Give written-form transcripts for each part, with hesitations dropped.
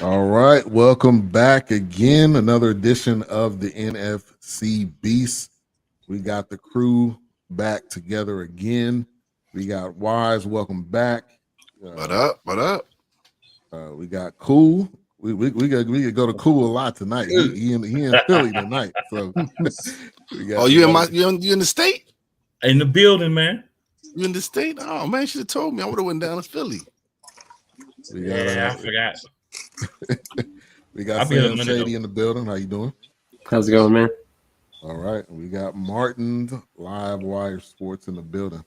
All right, welcome back again. Another edition of the NFC Beast. We got the crew back together again. We got Wise. Welcome back. What up? What up? We got Cool. We could go to Cool a lot tonight. He in Philly tonight. So you in the state? In the building, man. You in the state? Oh man, you should have told me. I would have went down to Philly. I forgot. We got SamShady in the building. How you doing? How's it going, man? All right. We got Martin Live Wire Sports in the building.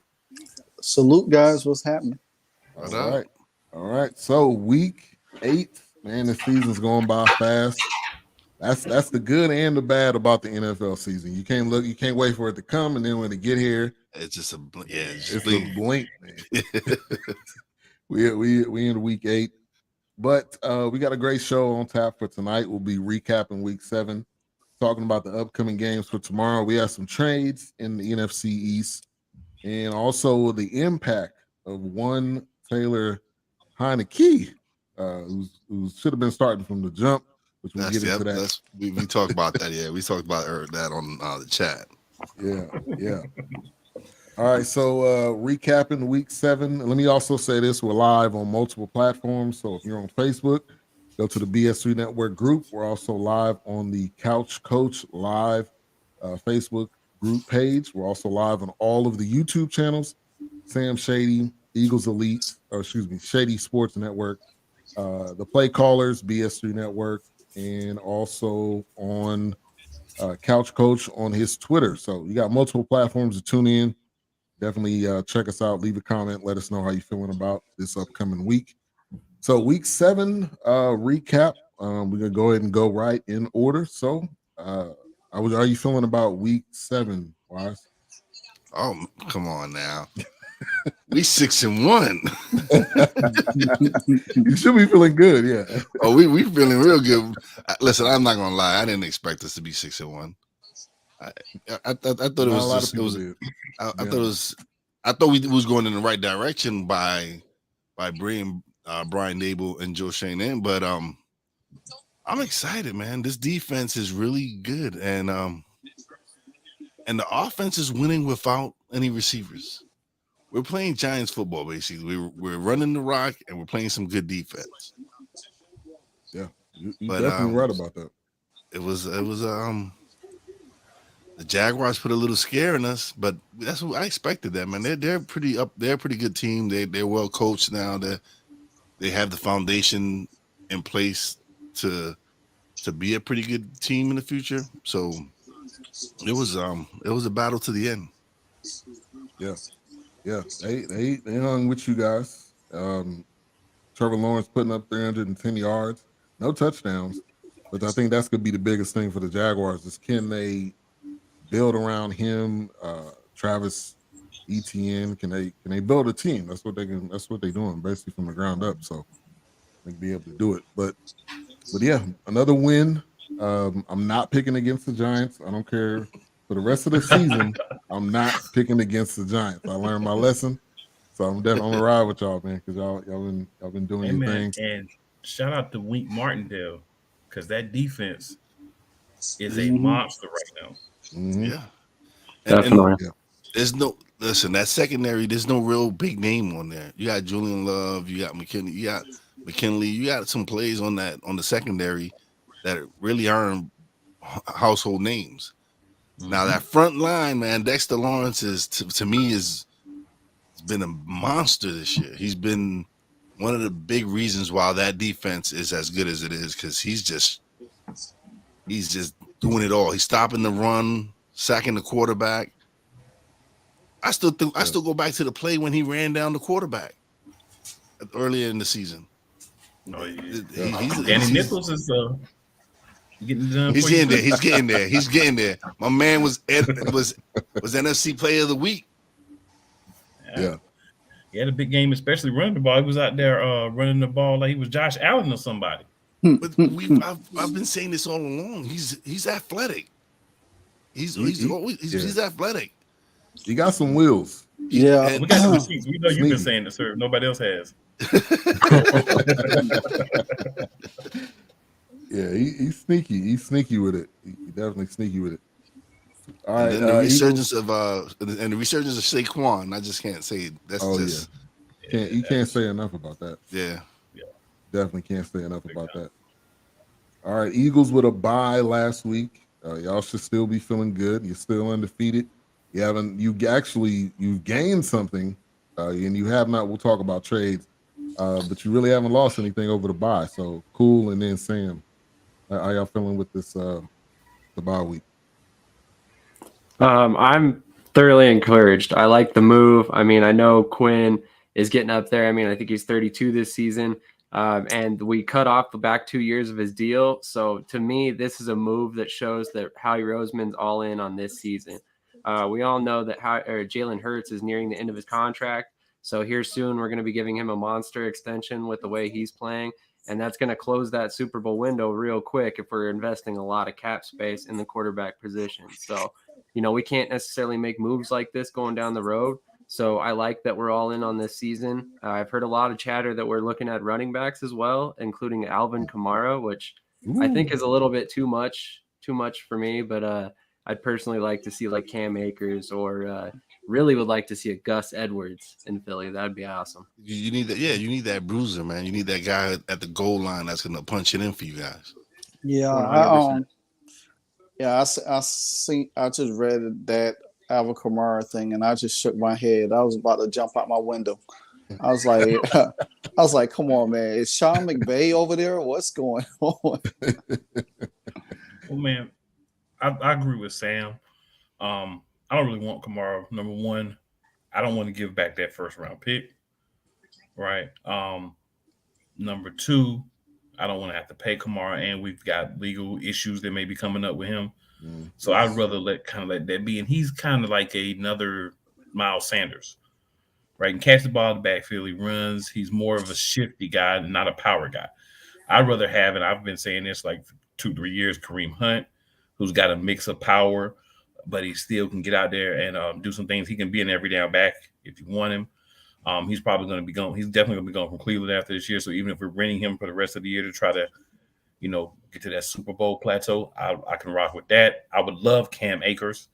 Salute, guys. What's happening? All right. So week 8, man, the season's going by fast. That's the good and the bad about the NFL season. You can't wait for it to come, and then when it get here, it's just a blink, man. we in week 8. But we got a great show on tap for tonight. We'll be recapping week 7, talking about the upcoming games for tomorrow. We have some trades in the NFC East, and also the impact of one Taylor Heinicke, who should have been starting from the jump, which we'll get into that. We talked about that, yeah. We talked about that on the chat. Yeah. All right, so recapping week 7. Let me also say this: we're live on multiple platforms. So if you're on Facebook, go to the BS3 Network group. We're also live on the Couch Coach Live Facebook group page. We're also live on all of the YouTube channels: SamShady, Eagles Elite, Shady Sports Network, the Play Callers, BS3 Network, and also on Couch Coach on his Twitter. So you got multiple platforms to tune in. Definitely check us out. Leave a comment. Let us know how you're feeling about this upcoming week. So week 7 recap. We're going to go ahead and go right in order. So how are you feeling about week 7, Wise? Oh, come on now. We 6-1. You should be feeling good, yeah. Oh, we feeling real good. Listen, I'm not going to lie. I didn't expect us to be 6-1. I thought it was. I thought we was going in the right direction by bringing Brian Dable and Joe Shane in, but I'm excited, man. This defense is really good, and the offense is winning without any receivers. We're playing Giants football, basically. We're running the rock, and we're playing some good defense. Yeah, you're definitely right about that. It was the Jaguars put a little scare in us, but that's what I expected. That, man, they're pretty up. They're a pretty good team. They're well coached now. They have the foundation in place to be a pretty good team in the future. So it was a battle to the end. Yeah. They hung with you guys. Trevor Lawrence putting up 310 yards, no touchdowns, but I think that's gonna be the biggest thing for the Jaguars is can they build around him, Travis Etienne? Can they build a team? That's what they're doing basically from the ground up. So they can be able to do it. But yeah, another win. I'm not picking against the Giants. I don't care for the rest of the season. I'm not picking against the Giants. I learned my lesson, so I'm definitely gonna ride with y'all, man, because y'all been doing your thing. And shout out to Wink Martindale because that defense is a monster right now. Mm-hmm. Yeah, Definitely. There's that secondary. There's no real big name on there. You got Julian Love, you got McKinley, you got some plays on the secondary that really aren't household names. Mm-hmm. Now that front line, man, Dexter Lawrence is to me has been a monster this year. He's been one of the big reasons why that defense is as good as it is because he's just doing it all. He's stopping the run, sacking the quarterback. I still go back to the play when he ran down the quarterback earlier in the season. Danny Nichols is getting done. He's getting there. My man was NFC Player of the Week. Yeah. He had a big game, especially running the ball. He was out there running the ball like he was Josh Allen or somebody. But I've been saying this all along. He's athletic. He's athletic. He got some wheels. Yeah. We got the receipts. We know you've been Sneaky. saying it, sir. Nobody else has. Yeah, he's sneaky. He's sneaky with it. He definitely sneaky with it. All And right, then the resurgence Eagles. of and the resurgence of Saquon, I just can't say that's just You can't say enough about that. yeah. Definitely can't say enough about that. All right, Eagles with a bye last week. Y'all should still be feeling good. You're still undefeated. You've gained something, and you have not. We'll talk about trades, but you really haven't lost anything over the bye. So cool. And then Sam, how y'all feeling with this the bye week? I'm thoroughly encouraged. I like the move. I mean, I know Quinn is getting up there. I mean, I think he's 32 this season. And we cut off the back 2 years of his deal. So to me, this is a move that shows that Howie Roseman's all in on this season. We all know that Jalen Hurts is nearing the end of his contract. So here soon, we're going to be giving him a monster extension with the way he's playing. And that's going to close that Super Bowl window real quick if we're investing a lot of cap space in the quarterback position. So, we can't necessarily make moves like this going down the road. So I like that we're all in on this season. I've heard a lot of chatter that we're looking at running backs as well, including Alvin Kamara, which I think is a little bit too much for me. But I'd personally like to see like Cam Akers or really would like to see a Gus Edwards in Philly. That'd be awesome. You need that. Yeah, you need that bruiser, man. You need that guy at the goal line that's going to punch it in for you guys. Yeah, I just read that Alvin Kamara thing, and I just shook my head. I was about to jump out my window. I was like, come on, man. Is Sean McVay over there? What's going on? Well, man, I agree with Sam. I don't really want Kamara. Number one, I don't want to give back that first round pick. Right. Number two, I don't want to have to pay Kamara, and we've got legal issues that may be coming up with him. So I'd rather let that be. And he's kind of like another Miles Sanders, right? And catch the ball in the backfield. He runs. He's more of a shifty guy, not a power guy. I'd rather have, and I've been saying this like for 2-3 years, Kareem Hunt, who's got a mix of power, but he still can get out there and do some things. He can be an every down back if you want him. He's probably going to be going. He's definitely going to be going from Cleveland after this year. So even if we're renting him for the rest of the year to try to, get to that Super Bowl plateau, I can rock with that. I would love Cam Akers.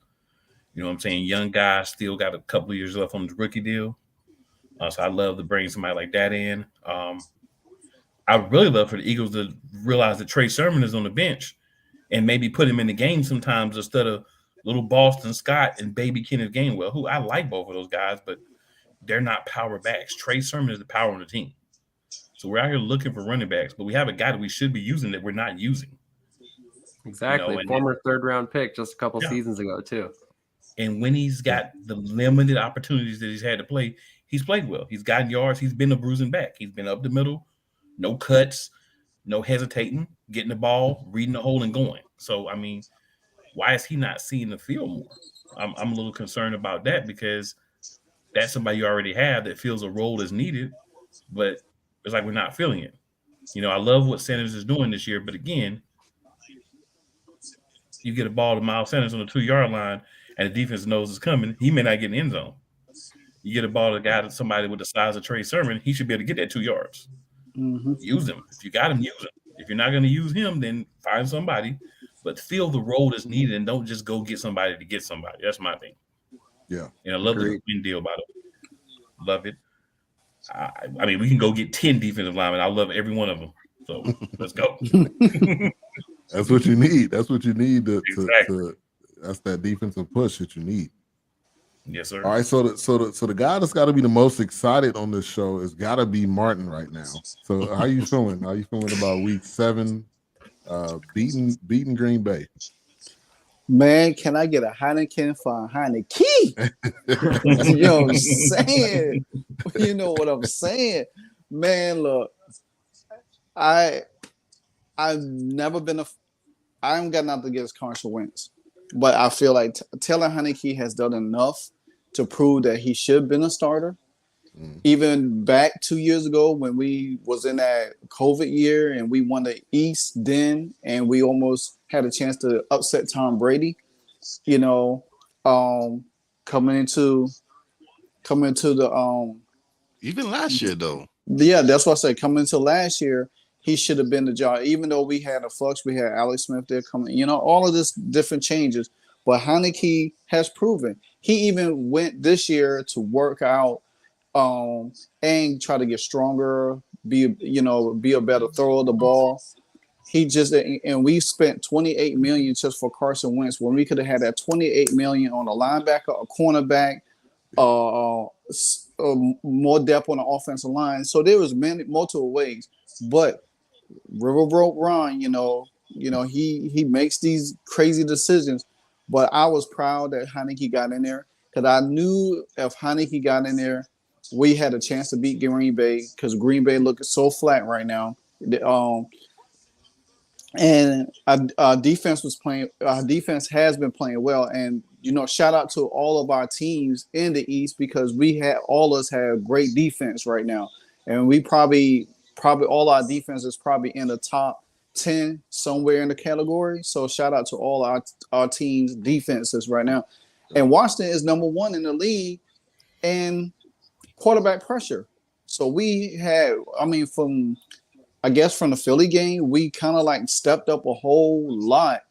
You know what I'm saying? Young guy, still got a couple of years left on his rookie deal. So I'd love to bring somebody like that in. I would really love for the Eagles to realize that Trey Sermon is on the bench and maybe put him in the game sometimes instead of little Boston Scott and baby Kenneth Gainwell, who I like both of those guys, but they're not power backs. Trey Sermon is the power on the team. So we're out here looking for running backs, but we have a guy that we should be using that we're not using. Exactly. Former third-round pick just a couple seasons ago, too. And when he's got the limited opportunities that he's had to play, he's played well. He's gotten yards. He's been a bruising back. He's been up the middle, no cuts, no hesitating, getting the ball, reading the hole and going. So, I mean, why is he not seeing the field more? I'm a little concerned about that because that's somebody you already have that feels a role is needed, but it's like we're not feeling it. I love what Sanders is doing this year, but again, you get a ball to Miles Sanders on the 2-yard line and the defense knows it's coming, he may not get in the end zone. You get a ball to somebody with the size of Trey Sermon, he should be able to get that 2 yards. Mm-hmm. Use him. If you got him, use him. If you're not going to use him, then find somebody, but feel the role that's needed and don't just go get somebody to get somebody. That's my thing. Yeah. And I love the win deal, by the way. Love it. I mean, we can go get 10 defensive linemen. I love every one of them. So let's go. That's what you need. That's what you need Exactly. that's that defensive push that you need. Yes, sir. All right, so the guy that's got to be the most excited on this show has got to be Martin right now. So how you feeling? How you feeling about week 7, beating Green Bay? Man, can I get a Heineken for a Heinicke? You know what I'm saying? You know what I'm saying? Man, look, I've never been I haven't got nothing against Carson Wentz, but I feel like Taylor Heinicke has done enough to prove that he should have been a starter. Even back 2 years ago when we was in that COVID year and we won the East then, and we almost had a chance to upset Tom Brady, coming into coming to the even last year though. Yeah, that's what I said. Coming into last year, he should have been the job. Even though we had a flux, we had Alex Smith there coming. You know, all of this different changes. But Heinicke has proven. He even went this year to work out and try to get stronger, be a better thrower of the ball. And we spent $28 million just for Carson Wentz when we could have had that $28 million on a linebacker, a cornerback, more depth on the offensive line. So there was multiple ways. But Riverboat Ron, he makes these crazy decisions. But I was proud that Heinicke got in there because I knew if Heinicke got in there, we had a chance to beat Green Bay because Green Bay looking so flat right now. And our defense was playing. Our defense has been playing well, and shout out to all of our teams in the East because all of us have great defense right now, and we probably all our defense is probably in the top 10 somewhere in the category. So shout out to all our teams' defenses right now, and Washington is number 1 in the league in quarterback pressure. So we had, from the Philly game, we kind of like stepped up a whole lot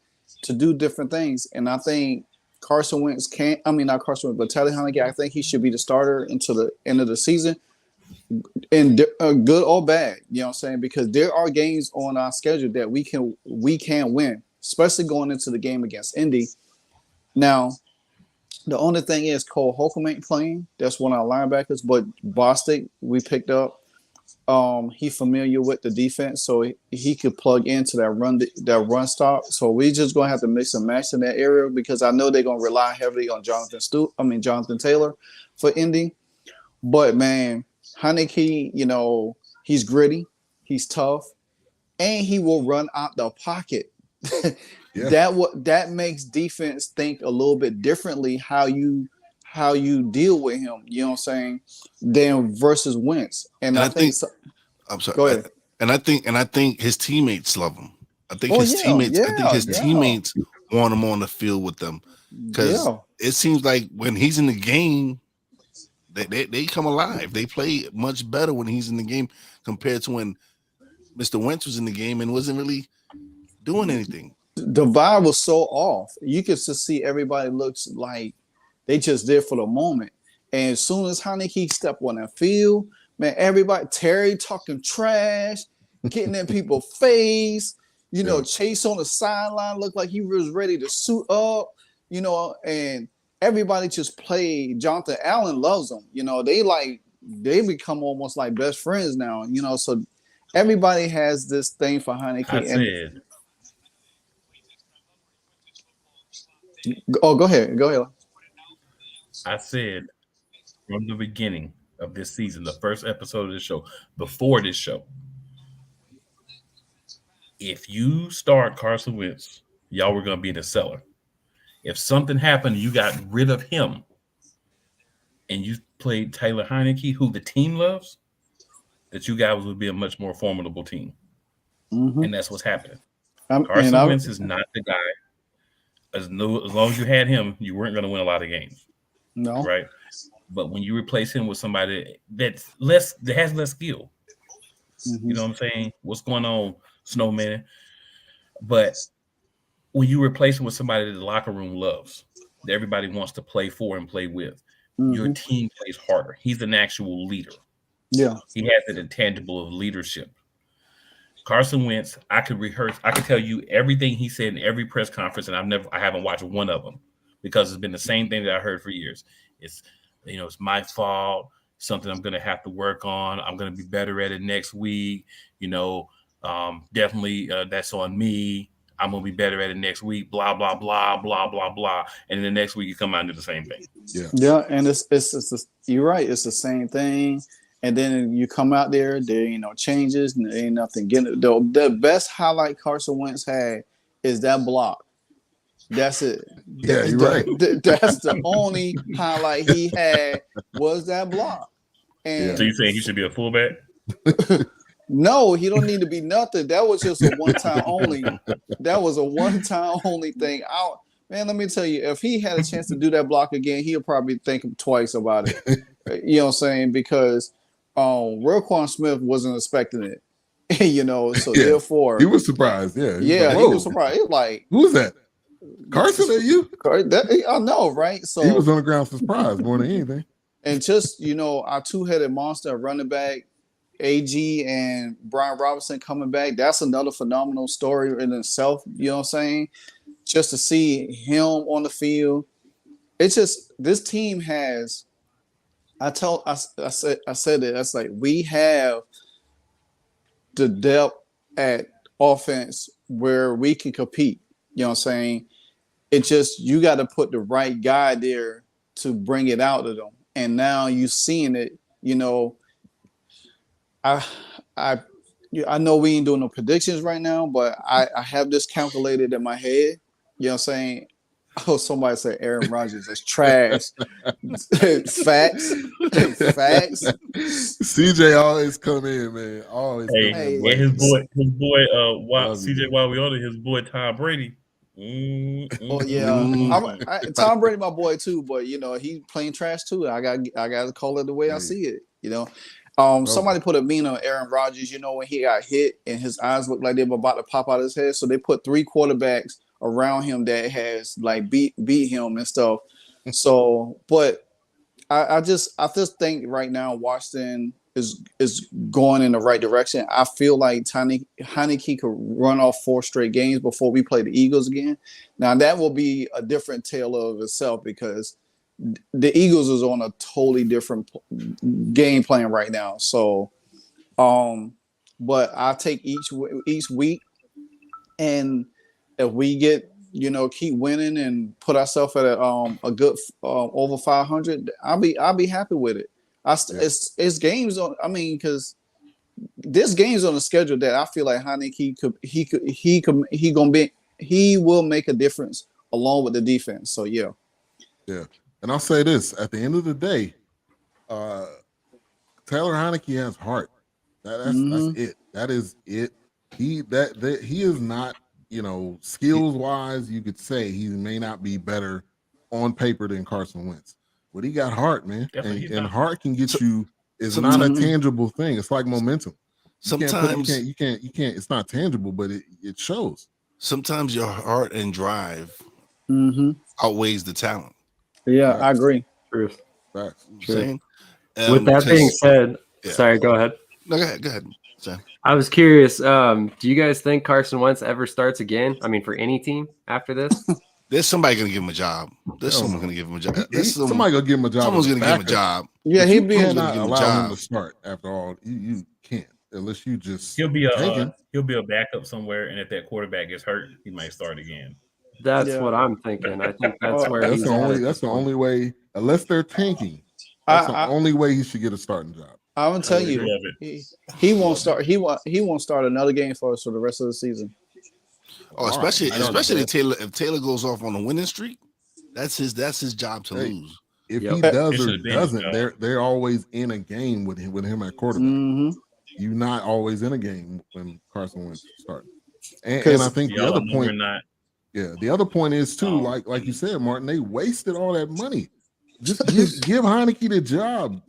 to do different things. And I think Carson Wentz not Carson Wentz, but Taylor Heinicke, I think he should be the starter until the end of the season. And good or bad, you know what I'm saying? Because there are games on our schedule that we can win, especially going into the game against Indy. Now, the only thing is Cole Holcomb ain't playing. That's one of our linebackers. But Bostic, we picked up. He's familiar with the defense, so he could plug into that run stop. So we just gonna have to mix and match in that area because I know they're gonna rely heavily on Jonathan Taylor for Indy. But man, Heinicke, he's gritty, he's tough, and he will run out the pocket. Yeah. That makes defense think a little bit differently how you deal with him, you know what I'm saying, than versus Wentz. And I think I'm sorry. Go ahead. And I think his teammates love him. I think his teammates want him on the field with them. Because it seems like when he's in the game, they come alive. They play much better when he's in the game compared to when Mr. Wentz was in the game and wasn't really doing anything. The vibe was so off. You could just see everybody looks like they just there for the moment. And as soon as Heinicke stepped on that field, man, everybody, Terry talking trash, getting in people's face, Chase on the sideline looked like he was ready to suit up, and everybody just played. Jonathan Allen loves him. They become almost like best friends now, so everybody has this thing for Heinicke. Go ahead. I said from the beginning of this season, the first episode of this show, before this show, if you start Carson Wentz, y'all were going to be in the cellar. If something happened, you got rid of him, and you played Taylor Heinicke, who the team loves, that you guys would be a much more formidable team. Mm-hmm. And that's what's happening. Carson Wentz is not the guy. As long as you had him, you weren't going to win a lot of games. No. Right? But when you replace him with somebody that has less skill, you know what I'm saying? What's going on, Snowman? But when you replace him with somebody that the locker room loves, that everybody wants to play for and play with, your team plays harder. He's an actual leader. Yeah. He has that intangible of leadership. Carson Wentz, I could tell you everything he said in every press conference, and I haven't watched one of them because it's been the same thing that I heard for years. It's my fault, something I'm going to have to work on. I'm going to be better at it next week. Definitely that's on me. I'm going to be better at it next week, blah, blah, blah, blah, blah, blah. And then the next week you come out and do the same thing. Yeah. And it's you're right. It's the same thing. And then you come out there ain't no changes, and there ain't nothing. The best highlight Carson Wentz had is that block. That's it. Yeah, you're right. That's the only highlight he had was that block. And so you saying he should be a fullback? No, he don't need to be nothing. That was just a one-time only. That was a one-time only thing. Man, let me tell you, if he had a chance to do that block again, he'll probably think twice about it. You know what I'm saying? Because Roquan Smith wasn't expecting it. So therefore he was surprised. Yeah, he was surprised. He was like, who was that? Carson, are you? I know, right? So he was on the ground surprised more than anything. And just our two-headed monster running back, AG and Brian Robinson coming back. That's another phenomenal story in itself. You know what I'm saying? Just to see him on the field, it's just this team has. I said it. That's like we have the depth at offense where we can compete. You know what I'm saying? It's just you got to put the right guy there to bring it out of them. And now you're seeing it. I know we ain't doing no predictions right now, but I have this calculated in my head. You know what I'm saying? Oh, somebody said Aaron Rodgers is trash. Facts. CJ always come in, man. Always come in. And his boy, CJ Wawiota, his boy Tom Brady. Oh yeah, Tom Brady, my boy too. But he playing trash too. I got to call it the way I see it. Somebody put a meme on Aaron Rodgers. When he got hit and his eyes looked like they were about to pop out of his head. So they put 3 quarterbacks around him that has like beat him and stuff. So, but I just think right now Washington is going in the right direction. I feel like Heinicke could run off 4 straight games before we play the Eagles again. Now that will be a different tale of itself because the Eagles is on a totally different game plan right now. So, but I take each week, and if we get keep winning and put ourselves at a good over 500, I'll be happy with it. It's games on. I mean, because this game's on the schedule that I feel like Heinicke he will make a difference along with the defense. So yeah. And I'll say this: at the end of the day, Taylor Heinicke has heart. That's it. That is it. He is not. Skills wise, you could say he may not be better on paper than Carson Wentz, but he got heart, man, and heart can get you. It's not a tangible thing. It's like momentum. Sometimes you can't. It's not tangible, but it shows. Sometimes your heart and drive outweighs the talent. Yeah, I agree. Truth. Facts. Saying. With that being said, sorry, go ahead. No, go ahead. Sam. I was curious. Do you guys think Carson Wentz ever starts again? I mean, for any team after this? There's somebody going to give him a job. There's someone going to give him a job. Somebody going to give him a job. Someone's going to give him a job. Yeah, he'd be not allow him to start. After all, you can't unless you just. He'll be a backup somewhere, and if that quarterback gets hurt, he might start again. That's what I'm thinking. I think that's where that's the only way. Unless they're tanking, that's the only way he should get a starting job. I'm gonna tell you, he won't start. He won't start another game for us for the rest of the season. Oh, especially if Taylor goes off on a winning streak, that's his job to lose. If he does or doesn't, they're always in a game with him at quarterback. You're not always in a game when Carson Wentz starting. And I think the other point, the other point is too, like you said, Martin, they wasted all that money. Just give Heinicke the job.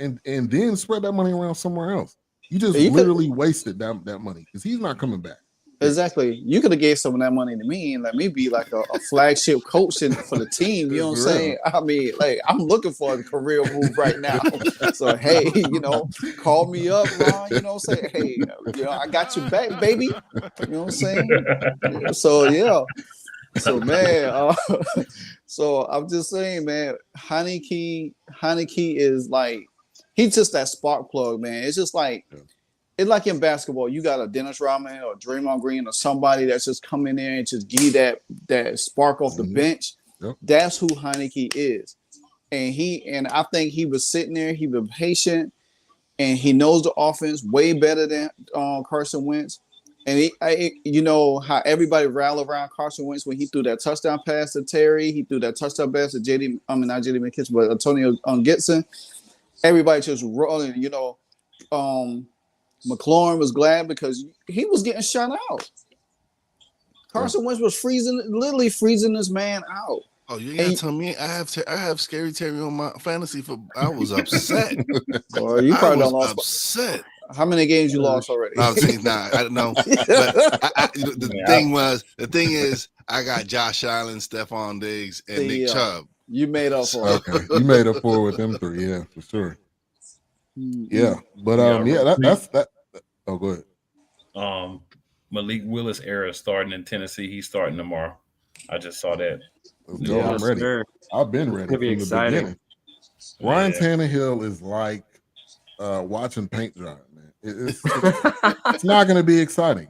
And then spread that money around somewhere else. You just literally wasted that money because he's not coming back. Exactly. You could have gave some of that money to me and let me be like a flagship coach for the team. You know what I'm saying? I mean, like I'm looking for a career move right now. So hey, call me up, Ron. You know what I'm saying? Hey, I got you back, baby. You know what I'm saying? So yeah. So man, so I'm just saying, man, Heinicke is like. He's just that spark plug, man. It's just like it's like in basketball. You got a Dennis Rodman or Draymond Green or somebody that's just come in there and just give you that spark off the bench. Yep. That's who Heinicke is, and I think he was sitting there. He was patient, and he knows the offense way better than Carson Wentz. And how everybody rallied around Carson Wentz when he threw that touchdown pass to Terry. He threw that touchdown pass to not JD McKissick, but Antonio Gibson. Everybody just rolling, McLaurin was glad because he was getting shut out. Carson Wentz was literally freezing this man out. Oh, you ain't gotta tell me. I have Scary Terry on my fantasy for. I was upset. Well, you probably don't lost. Upset. How many games you lost already? No, see, I don't know. But the thing is, I got Josh Allen, Stephon Diggs, and Nick Chubb. You made up for it. Okay, you made up for it with them three. Yeah, for sure. Yeah, but that's that. Oh, go ahead. Malik Willis era starting in Tennessee. He's starting tomorrow. I just saw that. I'm ready. Sure. I've been ready from exciting. the beginning. Ryan Tannehill is like watching paint dry, man. It's not going to be exciting.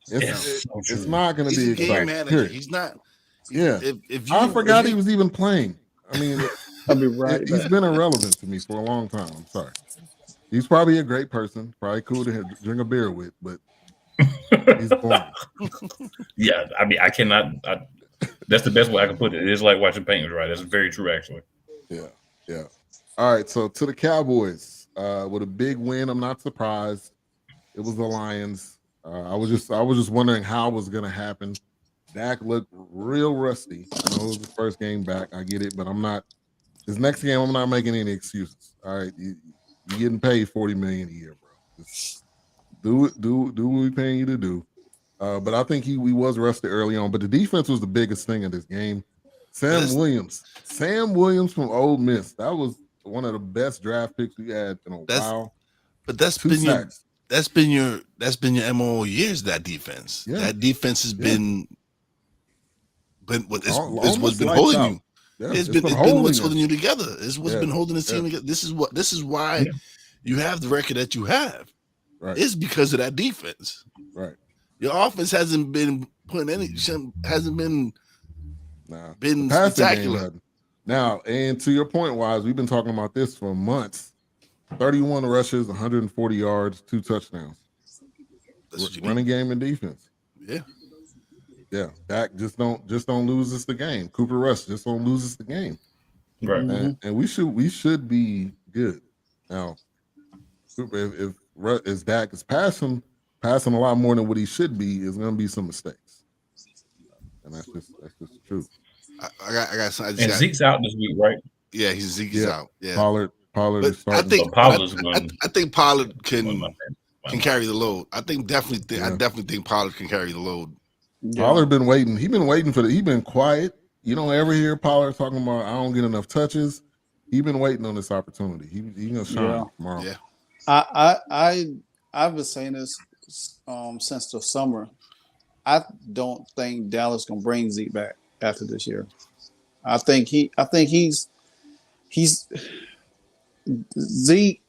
It's not going to be exciting. He's not. Yeah. I forgot he was even playing. I mean, I'll be right back. He's been irrelevant to me for a long time. I'm sorry. He's probably a great person, probably cool to drink a beer with, but he's boring. Yeah, I mean, I cannot. That's the best way I can put it. It is like watching paint dry. That's very true, actually. Yeah. All right, so to the Cowboys with a big win. I'm not surprised. It was the Lions. I was just wondering how it was going to happen. Dak looked real rusty. I know it was his first game back. I get it, but I'm not. This next game, I'm not making any excuses. All right, you're getting paid $40 million a year, bro. Just do what we're paying you to do. But I think we was rusty early on. But the defense was the biggest thing in this game. Sam Williams from Ole Miss. That was one of the best draft picks we had in a while. But that's been your MO years. That defense. Yeah. That defense has been what's been holding you. Yeah, it's been what's holding you together. It's what's been holding this team together. This is why you have the record that you have. Right. It's because of that defense. Right. Your offense hasn't been spectacular. Now, and to your point, Wise, we've been talking about this for months. 31 rushes, 140 yards, 2 touchdowns. Running game and defense. Yeah. Dak just don't lose us the game. Cooper Rush just don't lose us the game. Right. And we should be good. Now, Cooper, if Dak is passing a lot more than what he should be, is going to be some mistakes. And that's just the truth. I got something. And Zeke's out this week, right? Yeah, Zeke's out. Yeah. Pollard is starting. I think Pollard can carry the load. I definitely think Pollard can carry the load. Yeah. Pollard been waiting. He's been quiet. You don't ever hear Pollard talking about I don't get enough touches. He's been waiting on this opportunity. He's gonna shine tomorrow. Yeah. I've been saying this since the summer. I don't think Dallas gonna bring Zeke back after this year. I think he's Zeke.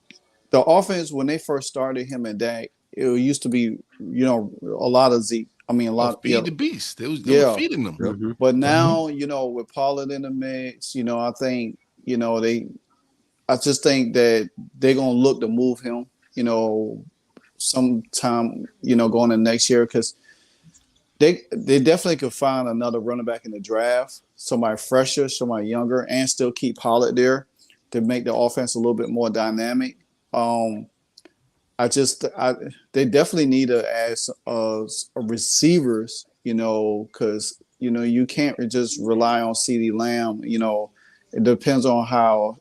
The offense when they first started him and Dak, it used to be a lot of Zeke. I mean, a lot of feed the beast. They were feeding them. Mm-hmm. But now, with Pollard in the mix, I think, I just think that they're gonna look to move him, sometime, going in next year because they definitely could find another running back in the draft, somebody fresher, somebody younger, and still keep Pollard there to make the offense a little bit more dynamic. They definitely need to add receivers, because you can't just rely on CeeDee Lamb. It depends on how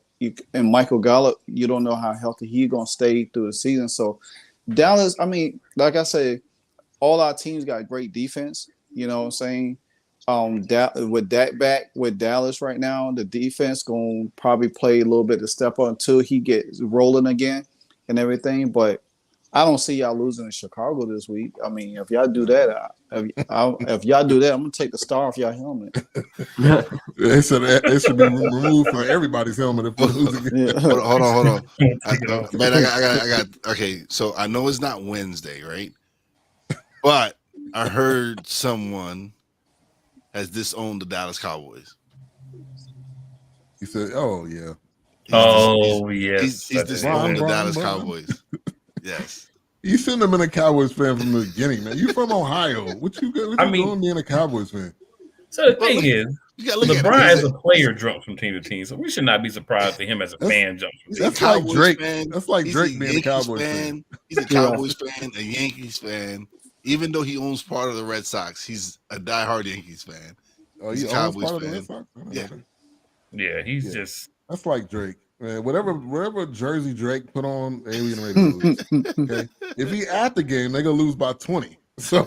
and Michael Gallup. You don't know how healthy he's gonna stay through the season. So Dallas, I mean, like I said, all our teams got great defense. You know what I'm saying? With Dak back with Dallas right now, the defense gonna probably play a little bit to step up until he gets rolling again and everything. But I don't see y'all losing in Chicago this week. I mean, if y'all do that, I'm gonna take the star off y'all helmet. It should be removed from everybody's helmet if we lose again. Yeah. Hold on. Man, I got. Okay, so I know it's not Wednesday, right? But I heard someone has disowned the Dallas Cowboys. He said, "Oh yeah." Yes. He's disowned the Dallas Cowboys. Yes. You shouldn't have been a Cowboys fan from the beginning, man. You from Ohio. What you doing being a Cowboys fan? So the thing is, LeBron as a player jumps from team to team, so we should not be surprised that him as a fan jumps from team. That's like Drake. That's like Drake being a Cowboys fan. He's a Cowboys fan, a Yankees fan. Even though he owns part of the Red Sox, he's a diehard Yankees fan. Oh, He's a part Cowboys of the fan. Red Sox? I didn't know that. Yeah, he's just. That's like Drake. Man, whatever jersey Drake put on, they getting ready to lose. Okay, if he at the game, they're gonna lose by 20. So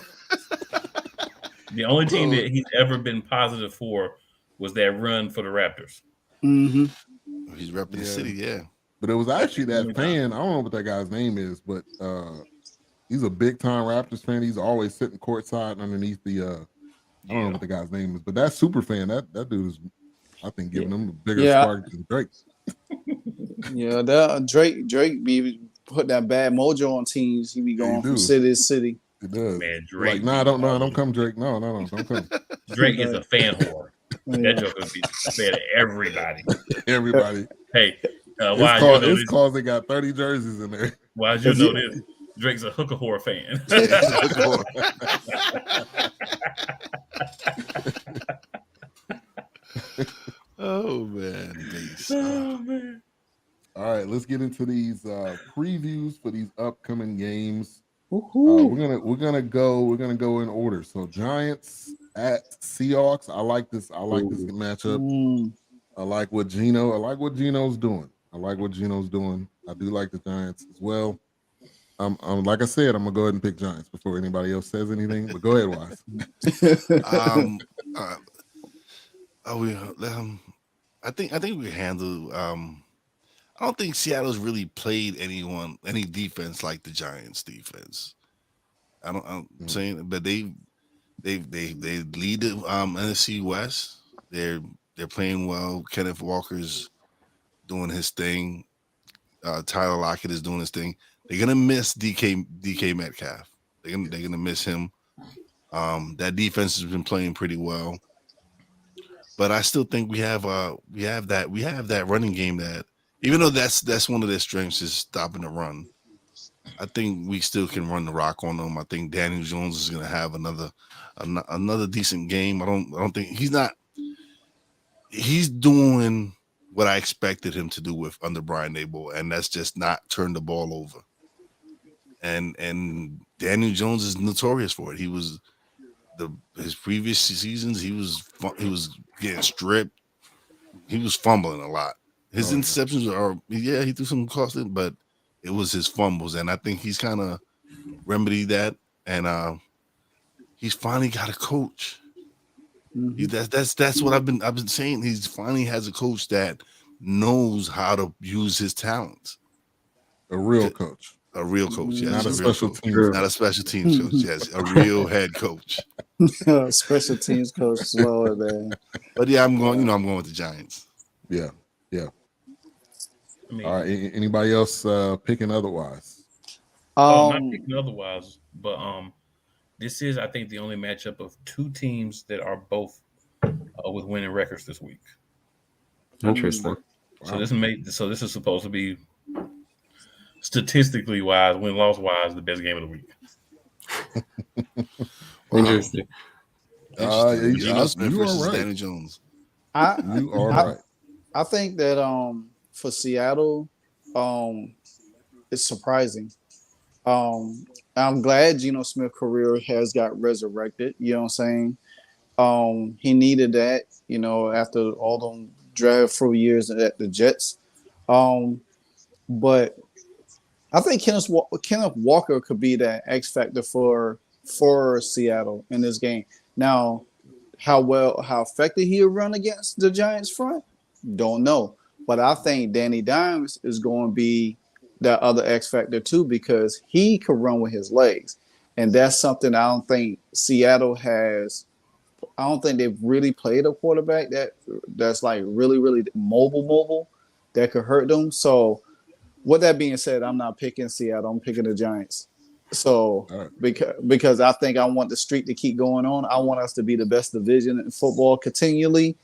The only team that he's ever been positive for was that run for the Raptors. Mm-hmm. He's repping the city, yeah. But it was actually that fan. I don't know what that guy's name is, but he's a big time Raptors fan. He's always sitting courtside underneath the. I don't know what the guy's name is, but that super fan, that dude is, I think, giving them a bigger spark than Drake. Yeah, that Drake be put that bad mojo on teams. He be going from city to city. It does. Man, Drake. Like, don't come, Drake. No, don't come. Drake is a fan whore. That joke would be fair to everybody. Everybody. Hey, it's cause they got 30 jerseys in there. Why did you know this? Drake's a hooker whore fan. Oh man, oh man. All right, let's get into these previews for these upcoming games. We're gonna go in order. So Giants at Seahawks. I like this matchup. I like what Geno's doing. I do like the Giants as well. Like I said, I'm gonna go ahead and pick Giants before anybody else says anything. But go ahead, Wise. I think we handle. I don't think Seattle's really played any defense like the Giants defense. I'm saying, but they lead the NFC West. They're playing well. Kenneth Walker's doing his thing. Tyler Lockett is doing his thing. They're gonna miss DK Metcalf. They're gonna miss him. That defense has been playing pretty well, but I still think we have that running game that, even though that's one of their strengths is stopping the run, I think we still can run the rock on them. I think Daniel Jones is gonna have another decent game. I don't think he's doing what I expected him to do under Brian Daboll, and that's just not turn the ball over. And Daniel Jones is notorious for it. He was his previous seasons. He was getting stripped. He was fumbling a lot. His interceptions he threw some costly, but it was his fumbles, and I think he's kind of remedied that, and he's finally got a coach. Mm-hmm. That's what I've been saying. He's finally has a coach that knows how to use his talents. A real coach. A real coach, yes. Not a special teams. Not a special teams coach, yes. A real head coach. Special teams coach as well, man. But yeah, I'm going with the Giants. Yeah. All right. Anybody else picking otherwise? Not picking otherwise, but this is, I think, the only matchup of two teams that are both with winning records this week. Interesting. So this is supposed to be, statistically wise, win-loss wise, the best game of the week. Interesting. Geno Smith versus right. Danny Jones. You are right. I think that for Seattle, it's surprising. I'm glad Geno Smith's career has got resurrected. You know what I'm saying? He needed that, after all them drag-through years at the Jets. But I think Kenneth Walker could be that X factor for Seattle in this game. Now, how effective he'll run against the Giants front, don't know. But I think Danny Dimes is going to be that other X factor too, because he can run with his legs. And that's something I don't think Seattle has. I don't think they've really played a quarterback that's like really, really mobile that could hurt them. So with that being said, I'm not picking Seattle. I'm picking the Giants. So because I think I want the streak to keep going on. I want us to be the best division in football continually.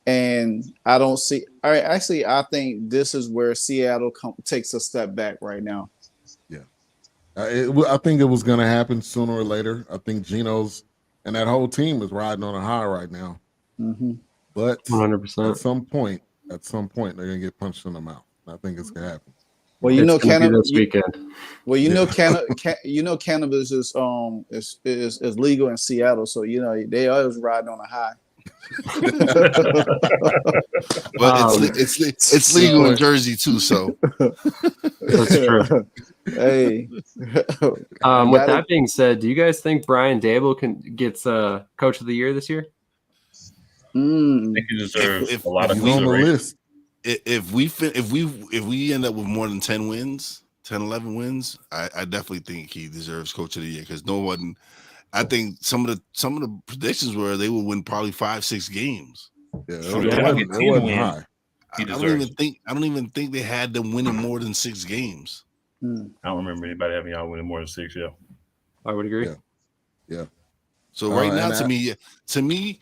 And I don't see. All right, actually, I think this is where Seattle takes a step back right now. Yeah, I think it was going to happen sooner or later. I think Geno's and that whole team is riding on a high right now. Mm-hmm. But 100%. at some point, they're going to get punched in the mouth. I think it's going to happen. Well, cannabis. This weekend. Cannabis is legal in Seattle, so they always riding on a high. But it's legal in Jersey too, so that's true. Hey, With that being said, do you guys think Brian Daboll gets Coach of the Year this year? I think he deserves a lot of on the list. If we end up with more than 10 wins, 10, 11 wins, I definitely think he deserves Coach of the Year because no one. I think some of the predictions were they would win probably 5-6 games. Yeah, it wasn't high. I don't even think they had them winning more than 6 games. I don't remember anybody having y'all winning more than 6. Yeah, I would agree. Yeah. So right now, to me,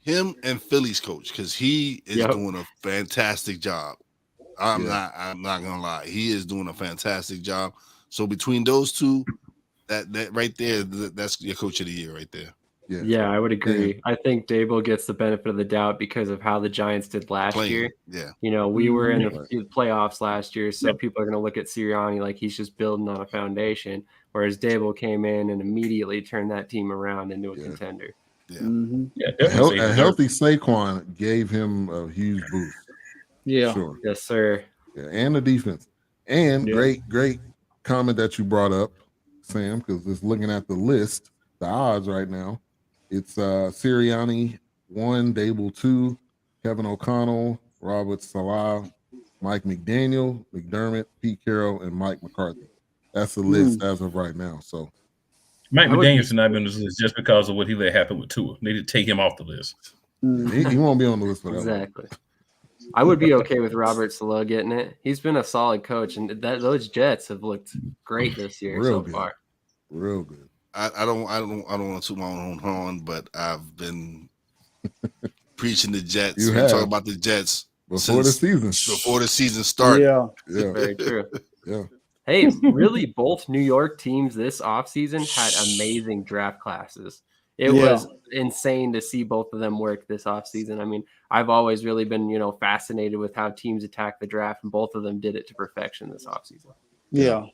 him and Philly's coach because he is doing a fantastic job. I'm not gonna lie, he is doing a fantastic job. So between those two. That right there, that's your Coach of the Year right there. Yeah, I would agree. Yeah. I think Daboll gets the benefit of the doubt because of how the Giants did last year. Yeah. You know, we were in the playoffs last year, so people are going to look at Sirianni like he's just building on a foundation, whereas Daboll came in and immediately turned that team around into a contender. Yeah. A healthy Saquon gave him a huge boost. Yeah. Sure. Yes, sir. Yeah, and the defense. And great comment that you brought up, Sam, because just looking at the list, the odds right now, it's Sirianni 1, Daboll 2, Kevin O'Connell, Robert Salah, Mike McDaniel, McDermott, Pete Carroll, and Mike McCarthy. That's the list as of right now. So Mike McDaniel should not be on this list just because of what he let happen with Tua. They need to take him off the list. He won't be on the list for that. Exactly. I would be okay with Robert Salah getting it. He's been a solid coach, and those Jets have looked great this year so far. Real good. I don't want to toot my own horn, but I've been preaching the Jets. We're talking about the Jets before the season started. Yeah. Very true. Yeah. Hey, really, both New York teams this offseason had amazing draft classes. It was insane to see both of them work this offseason. I mean, I've always really been, fascinated with how teams attack the draft, and both of them did it to perfection this offseason. Yeah.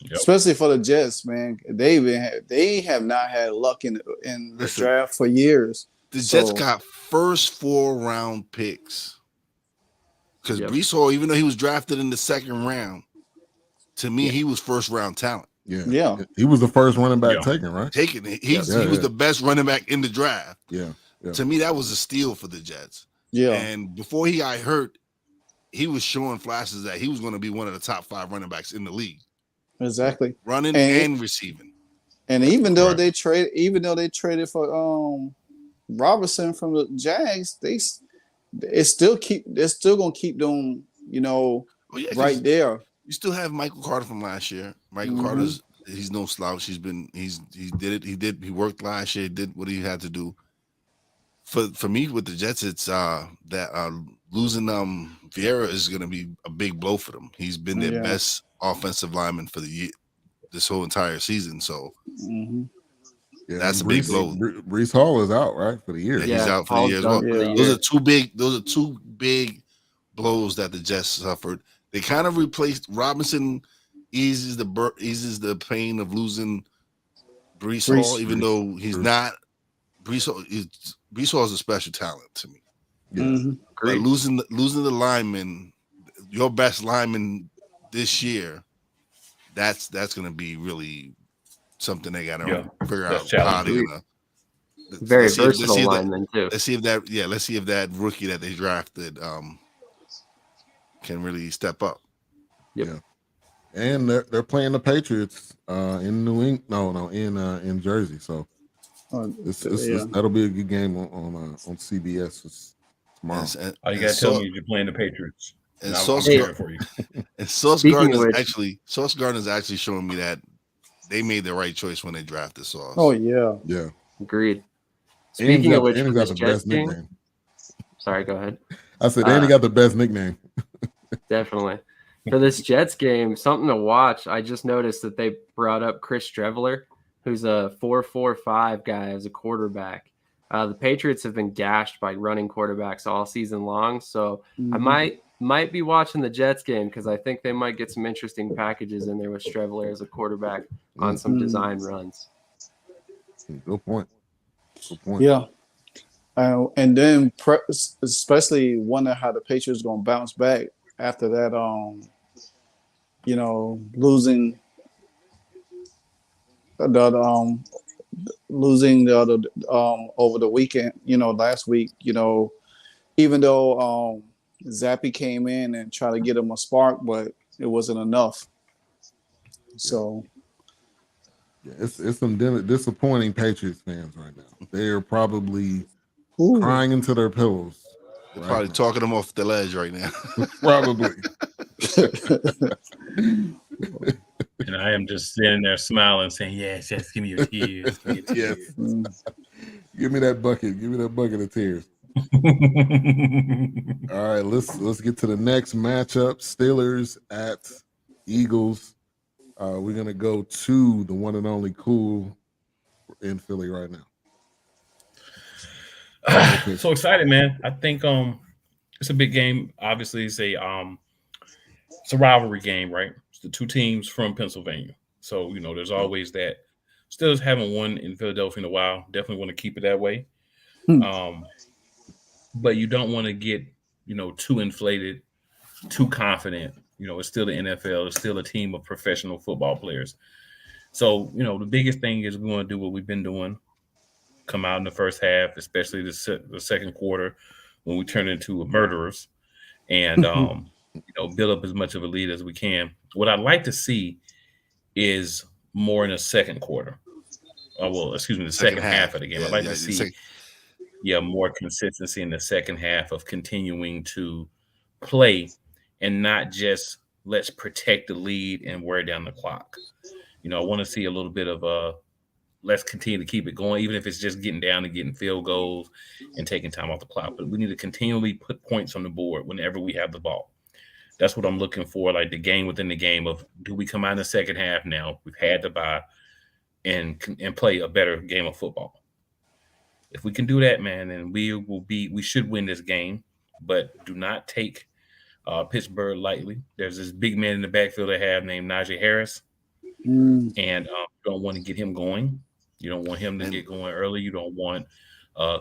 Yep. Especially for the Jets, man. They have not had luck in the draft for years. The Jets got first 4-round picks. Because Breece Hall, even though he was drafted in the second round, to me, he was first-round talent. Yeah. He was the first running back taken, right? He was the best running back in the draft. Yeah. To me, that was a steal for the Jets. Yeah. And before he got hurt, he was showing flashes that he was going to be one of the top 5 running backs in the league. Exactly. Running and receiving. And even though they traded for Robinson from the Jags, they're still gonna keep them, right there. You still have Michael Carter from last year. Michael Carter's he's no slouch. He worked last year, did what he had to do. For me with the Jets, it's that losing Vieira is gonna be a big blow for them. He's been their best offensive lineman for the year, this whole entire season. So that's a big blow. Breece Hall is out, right, for the year. Yeah, he's out for the year as well. Those are two big blows that the Jets suffered. They kind of replaced Robinson. Eases the pain of losing Breece Hall, even though he's not. Breece Hall is a special talent to me. Yeah, but losing the lineman, your best lineman this year, that's going to be really something they got to figure out how they're going to. Very versatile lineman too. Let's see if that rookie that they drafted can really step up. Yep. Yeah. And they're playing the Patriots in New England, in Jersey. So that'll be a good game on CBS tomorrow. All you got to tell me is you're playing the Patriots. And I'm cheering for you. And Sauce Gardner is actually showing me that they made the right choice when they drafted Sauce. Oh yeah, yeah, agreed. Speaking of which, he got the best nickname. Sorry, go ahead. I said, and he got the best nickname. Definitely. For this Jets game, something to watch. I just noticed that they brought up Chris Streveler, who's a 4.45 guy as a quarterback. The Patriots have been gashed by running quarterbacks all season long, so I might be watching the Jets game because I think they might get some interesting packages in there with Streveler as a quarterback on some design runs. Good point. Yeah. And then especially wonder how the Patriots going to bounce back after that, losing the other over the weekend, last week, even though Zappy came in and tried to get him a spark, but it wasn't enough. So it's some disappointing Patriots fans right now. They are probably crying into their pillows. They're probably talking them off the ledge right now. Probably. And I am just sitting there smiling, saying, "Yes, give me your tears." Yes. Give me that bucket. Give me that bucket of tears. All right, let's get to the next matchup. Steelers at Eagles. We're gonna go to the one and only Cool in Philly right now. So excited, man. I think it's a big game. Obviously, it's a rivalry game, right? It's the two teams from Pennsylvania. So, there's always that. Steelers haven't won in Philadelphia in a while. Definitely want to keep it that way. But you don't want to get, too inflated, too confident. It's still the NFL. It's still a team of professional football players. So, the biggest thing is we want to do what we've been doing. Come out in the first half, especially the second quarter when we turn into murderers and, build up as much of a lead as we can. What I'd like to see is more in the second quarter. The second half of the game. I'd like to see more consistency in the second half of continuing to play and not just let's protect the lead and wear down the clock. I want to see a little bit of let's continue to keep it going, even if it's just getting down and getting field goals and taking time off the clock. But we need to continually put points on the board whenever we have the ball. That's what I'm looking for, like the game within the game of, do we come out in the second half now? We've had to buy and play a better game of football. If we can do that, man, then we should win this game. But do not take Pittsburgh lightly. There's this big man in the backfield they have named Najee Harris. And you don't want to get him going. You don't want him to get going early. You don't want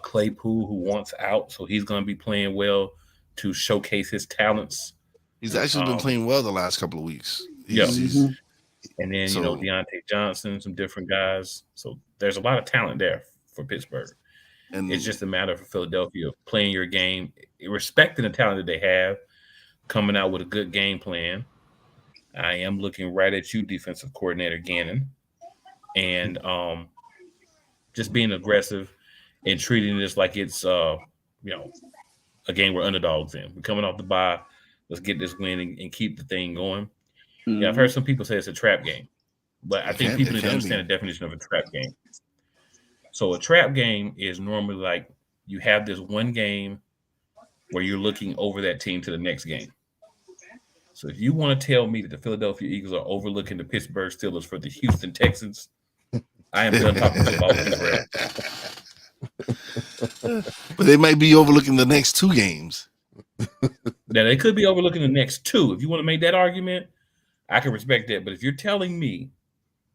Claypool, who wants out, so he's going to be playing well to showcase his talents. He's actually been playing well the last couple of weeks. And then, Deontay Johnson, some different guys. So there's a lot of talent there for Pittsburgh. And it's just a matter for Philadelphia of playing your game, respecting the talent that they have, coming out with a good game plan. I am looking right at you, defensive coordinator Gannon, and just being aggressive and treating this like it's a game we're underdogs in. We're coming off the bye. Let's get this win and keep the thing going. Yeah, I've heard some people say it's a trap game, but I think people need to understand the definition of a trap game. So a trap game is normally like you have this one game where you're looking over that team to the next game. So if you want to tell me that the Philadelphia Eagles are overlooking the Pittsburgh Steelers for the Houston Texans, I am done talking football with Israel. But they might be overlooking the next two games. Now, they could be overlooking the next two. If you want to make that argument, I can respect that. But if you're telling me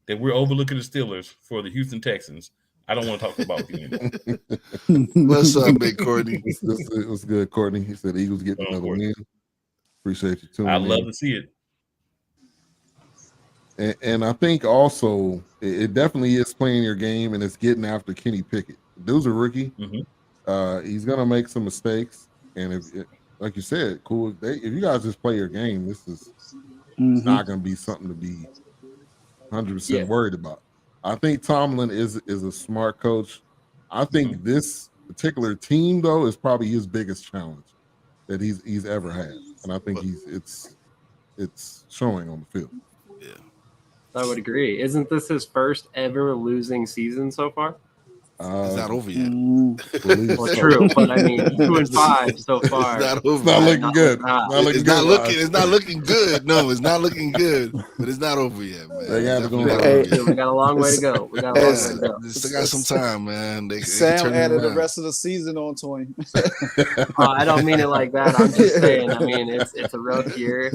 that we're overlooking the Steelers for the Houston Texans, I don't want to talk about you anymore. What's up, big Courtney? It was good, Courtney. He said the Eagles get another win. Appreciate you tuning in. I love to see it. And I think also it definitely is playing your game, and it's getting after Kenny Pickett. Dude's a rookie. He's gonna make some mistakes, and if like you said, cool. If you guys just play your game, this is not gonna be something to be 100% worried about. I think Tomlin is a smart coach. I think this particular team, though, is probably his biggest challenge that he's ever had, and I think it's showing on the field. Yeah, I would agree. Isn't this his first ever losing season so far? It's not over yet. Well, true, but I mean, 2-5 so far. It's not over. It's not looking good. It's not looking good. No, it's not looking good, but it's not over yet, man. We got a long way to go. Still got some time, man. Sam added the rest of the season on to him. I don't mean it like that. I'm just saying. I mean, it's a rough year.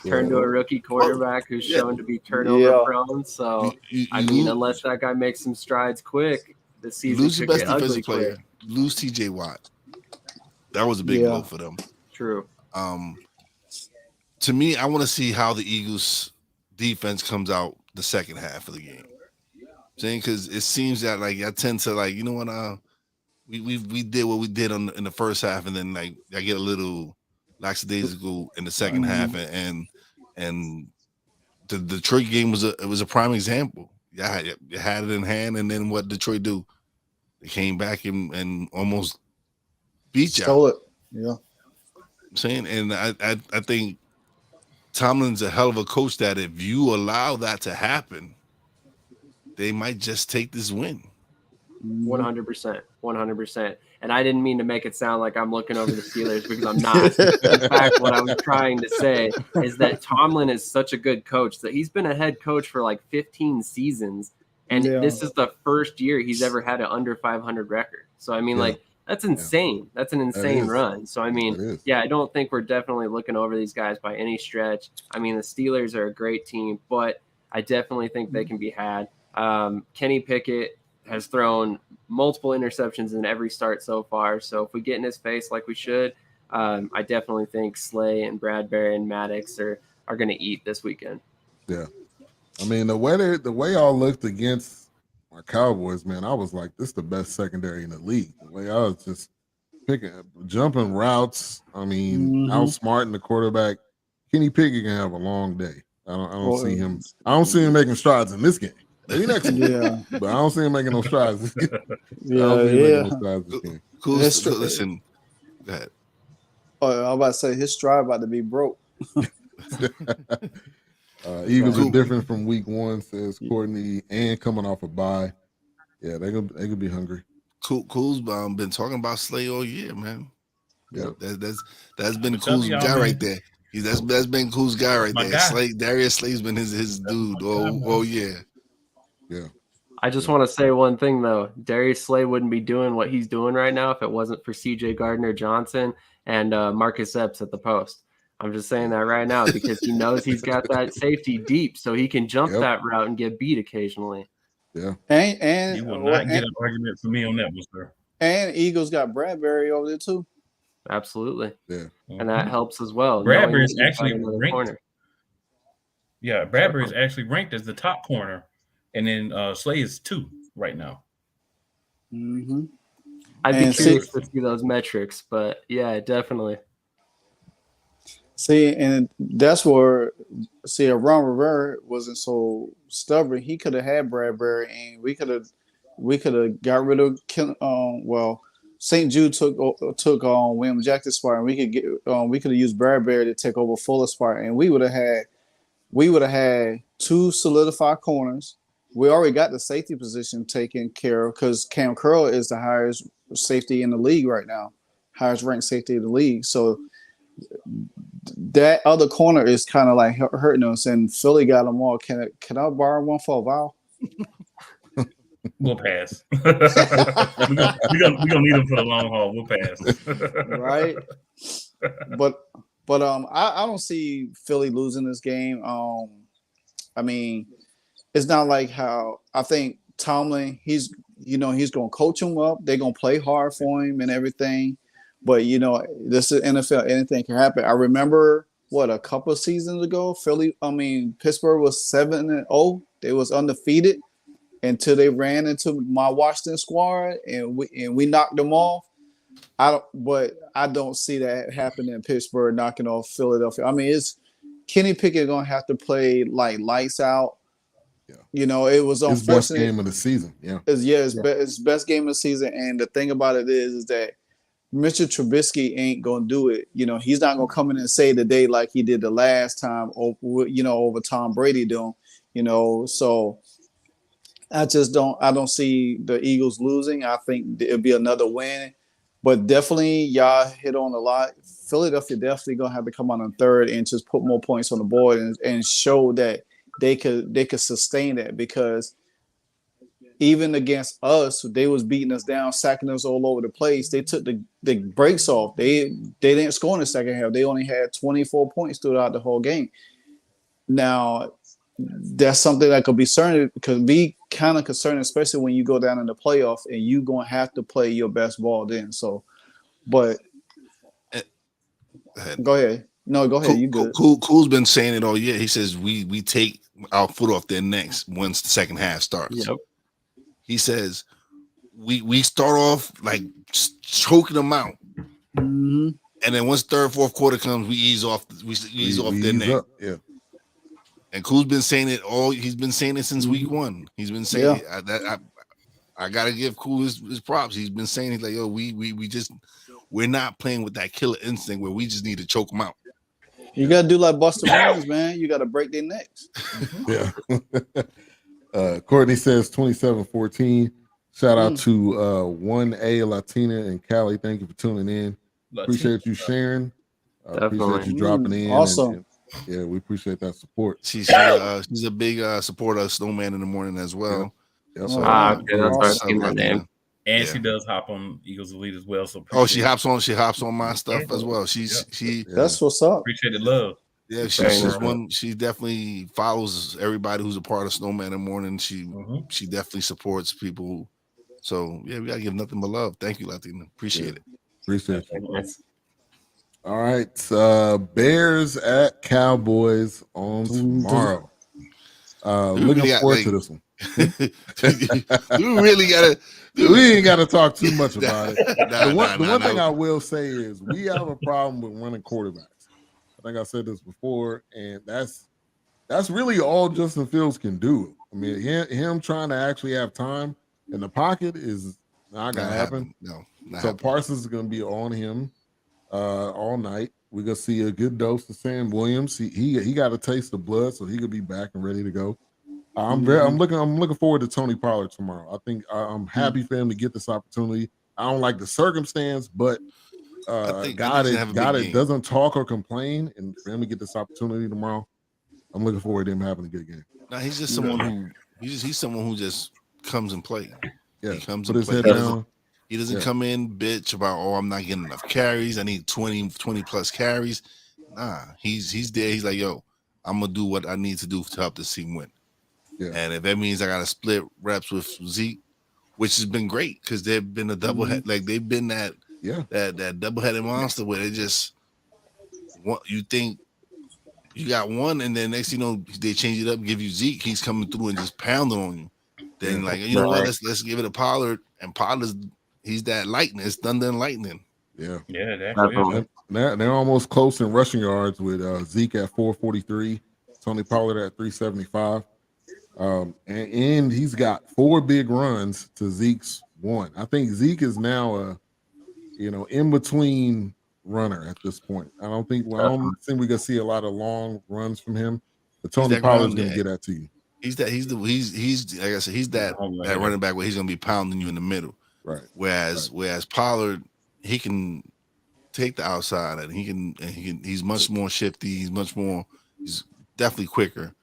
Turned to a rookie quarterback who's shown to be turnover prone. So I mean, unless that guy makes some strides quick, the season lose your best defensive player. lose TJ Watt. That was a big blow for them. True. To me, I want to see how the Eagles defense comes out the second half of the game. Saying because it seems that like I tend to like, you know what, we did what we did in the first half, and then like I get a little lackadaisical in the second half, and the Detroit game was a prime example. Yeah, you had it in hand, and then what Detroit do? They came back and almost beat you. Stole it. Yeah. I'm saying, and I think Tomlin's a hell of a coach that if you allow that to happen, they might just take this win. 100%. 100%. And I didn't mean to make it sound like I'm looking over the Steelers because I'm not. In fact, what I was trying to say is that Tomlin is such a good coach that he's been a head coach for like 15 seasons. And this is the first year he's ever had an under 500 record. So, I mean, like, that's insane. That's an insane run. So, I mean, I don't think we're definitely looking over these guys by any stretch. I mean, the Steelers are a great team, but I definitely think they can be had. Kenny Pickett has thrown multiple interceptions in every start so far. So if we get in his face like we should, I definitely think Slay and Bradbury and Maddox are going to eat this weekend. Yeah. I mean, the way y'all looked against my Cowboys, man, I was like, this is the best secondary in the league. The way I was just jumping routes. I mean, outsmarting the quarterback. Kenny Pickett can have a long day. I don't see him. I don't see him making strides in this game. Maybe next week. But I don't see him making no strides. Cool. Listen, go ahead. Oh, I'm about to say his stride about to be broke. Eagles are different from week one, says Courtney, and coming off a bye. Yeah, they could be hungry. Cool's been talking about Slay all year, man. Yeah, that's been Cool's guy right there. That's been Cool's guy right there. Slay, Darius Slay's been his dude all year. Yeah. I just want to say one thing though. Darius Slay wouldn't be doing what he's doing right now if it wasn't for CJ Gardner-Johnson and Marcus Epps at the post. I'm just saying that right now because he knows he's got that safety deep, so he can jump that route and get beat occasionally. Yeah. And you will not get an argument from me on that one, sir. And Eagles got Bradbury over there too. Absolutely. Yeah. And that helps as well. Bradbury is actually ranked. Yeah, Bradbury is actually ranked as the top corner, and then Slay is 2 right now. I'd be curious to see those metrics, but yeah, definitely. See, and that's where Ron Rivera wasn't so stubborn. He could have had Bradbury, and we could have got rid of St. Jude took William Jackson's spot, and we could have used Bradbury to take over Fuller's spot, and we would have had 2 solidified corners. We already got the safety position taken care of because Cam Curl is the highest safety in the league right now, highest ranked safety in the league. So that other corner is kind of like hurting us, and Philly got them all. Can I borrow one for a while? We'll pass. We're gonna need them for the long haul. We'll pass. Right. But I don't see Philly losing this game. I mean, it's not like how I think Tomlin, he's gonna coach them up. They're gonna play hard for him and everything. But this is NFL. Anything can happen. I remember a couple of seasons ago, Pittsburgh was 7-0. They was undefeated until they ran into my Washington squad and we knocked them off. I don't see that happening in Pittsburgh, knocking off Philadelphia. I mean, it's Kenny Pickett gonna have to play like lights out. Yeah. It was his best game of the season. Yeah. His best game of the season. And the thing about it is that Mr. Trubisky ain't gonna do it. He's not gonna come in and say the day like he did the last time, over Tom Brady doing. So I don't see the Eagles losing. I think it'll be another win. But definitely, y'all hit on a lot. Philadelphia definitely gonna have to come on in third and just put more points on the board and show that they could sustain that, because even against us, they was beating us down, sacking us all over the place. They took the brakes off. They didn't score in the second half. They only had 24 points throughout the whole game. Now, that's something that could be kind of concerning, especially when you go down in the playoff and you gonna have to play your best ball then. So, but go ahead. No, go ahead. You good? Cool's been saying it all year. He says we take our foot off their necks once the second half starts. Yep. He says we start off like choking them out, Mm-hmm. and then once third, fourth quarter comes, we ease off. We ease off their neck. Up. Yeah. And Cool's been saying it all. He's been saying it since week one. He's been saying it. I gotta give Cool his props. He's been saying, he's like, yo, we're not playing with that killer instinct where we just need to choke them out. You gotta do like Busta Rhymes, man. You gotta break their necks. Yeah. Courtney says 27-14. Shout out to 1A Latina and Cali. Thank you for tuning in. Appreciate you sharing. Appreciate you dropping in. Awesome. Yeah, we appreciate that support. She's a big supporter of Snowman in the morning as well. Yeah, so, okay, that's why I've seen that name. And she does hop on Eagles Elite as well. So she hops on my stuff as well. She that's what's up. Appreciate the love. Yeah, she's one. She definitely follows everybody who's a part of Snowman in the morning. She definitely supports people. So yeah, we gotta give nothing but love. Thank you, Latina. Appreciate it. Appreciate it. All right, Bears at Cowboys on tomorrow. Looking forward to this one. We really gotta. We ain't got to talk too much about it. The one thing I will say is we have a problem with running quarterbacks. I think I said this before, and that's really all Justin Fields can do. I mean, him trying to actually have time in the pocket is not gonna happen. No. So Parsons is gonna be on him all night. We're gonna see a good dose of Sam Williams. He got a taste of blood, so he could be back and ready to go. I'm looking forward to Tony Pollard tomorrow. I think I'm happy for him to get this opportunity. I don't like the circumstance, but God doesn't talk or complain, and for him to get this opportunity tomorrow, I'm looking forward to him having a good game. No, he's just someone he's someone who just comes and play. Yeah, he comes put and his play. head down. He doesn't come in bitch about I'm not getting enough carries. I need 20 plus carries. Nah, he's there. He's like, yo, I'm gonna do what I need to do to help this team win. Yeah. And if that means I got to split reps with Zeke, which has been great because they've been a double head, like they've been that double-headed monster where they just you think you got one, and then next you know they change it up and give you Zeke. He's coming through and just pounding on you. Then know what? Let's give it to Pollard, and he's that lightning. It's thunder and lightning. Yeah, They're almost close in rushing yards with Zeke at 443, Tony Pollard at 375. And he's got 4 big runs to Zeke's 1. I think Zeke is now a in between runner at this point. I don't think we're gonna see a lot of long runs from him. But Tony Pollard's gonna get that to you. He's like I said, he's that running back where he's gonna be pounding you in the middle. Right. Whereas Pollard, he can take the outside and he's much more shifty. He's definitely quicker.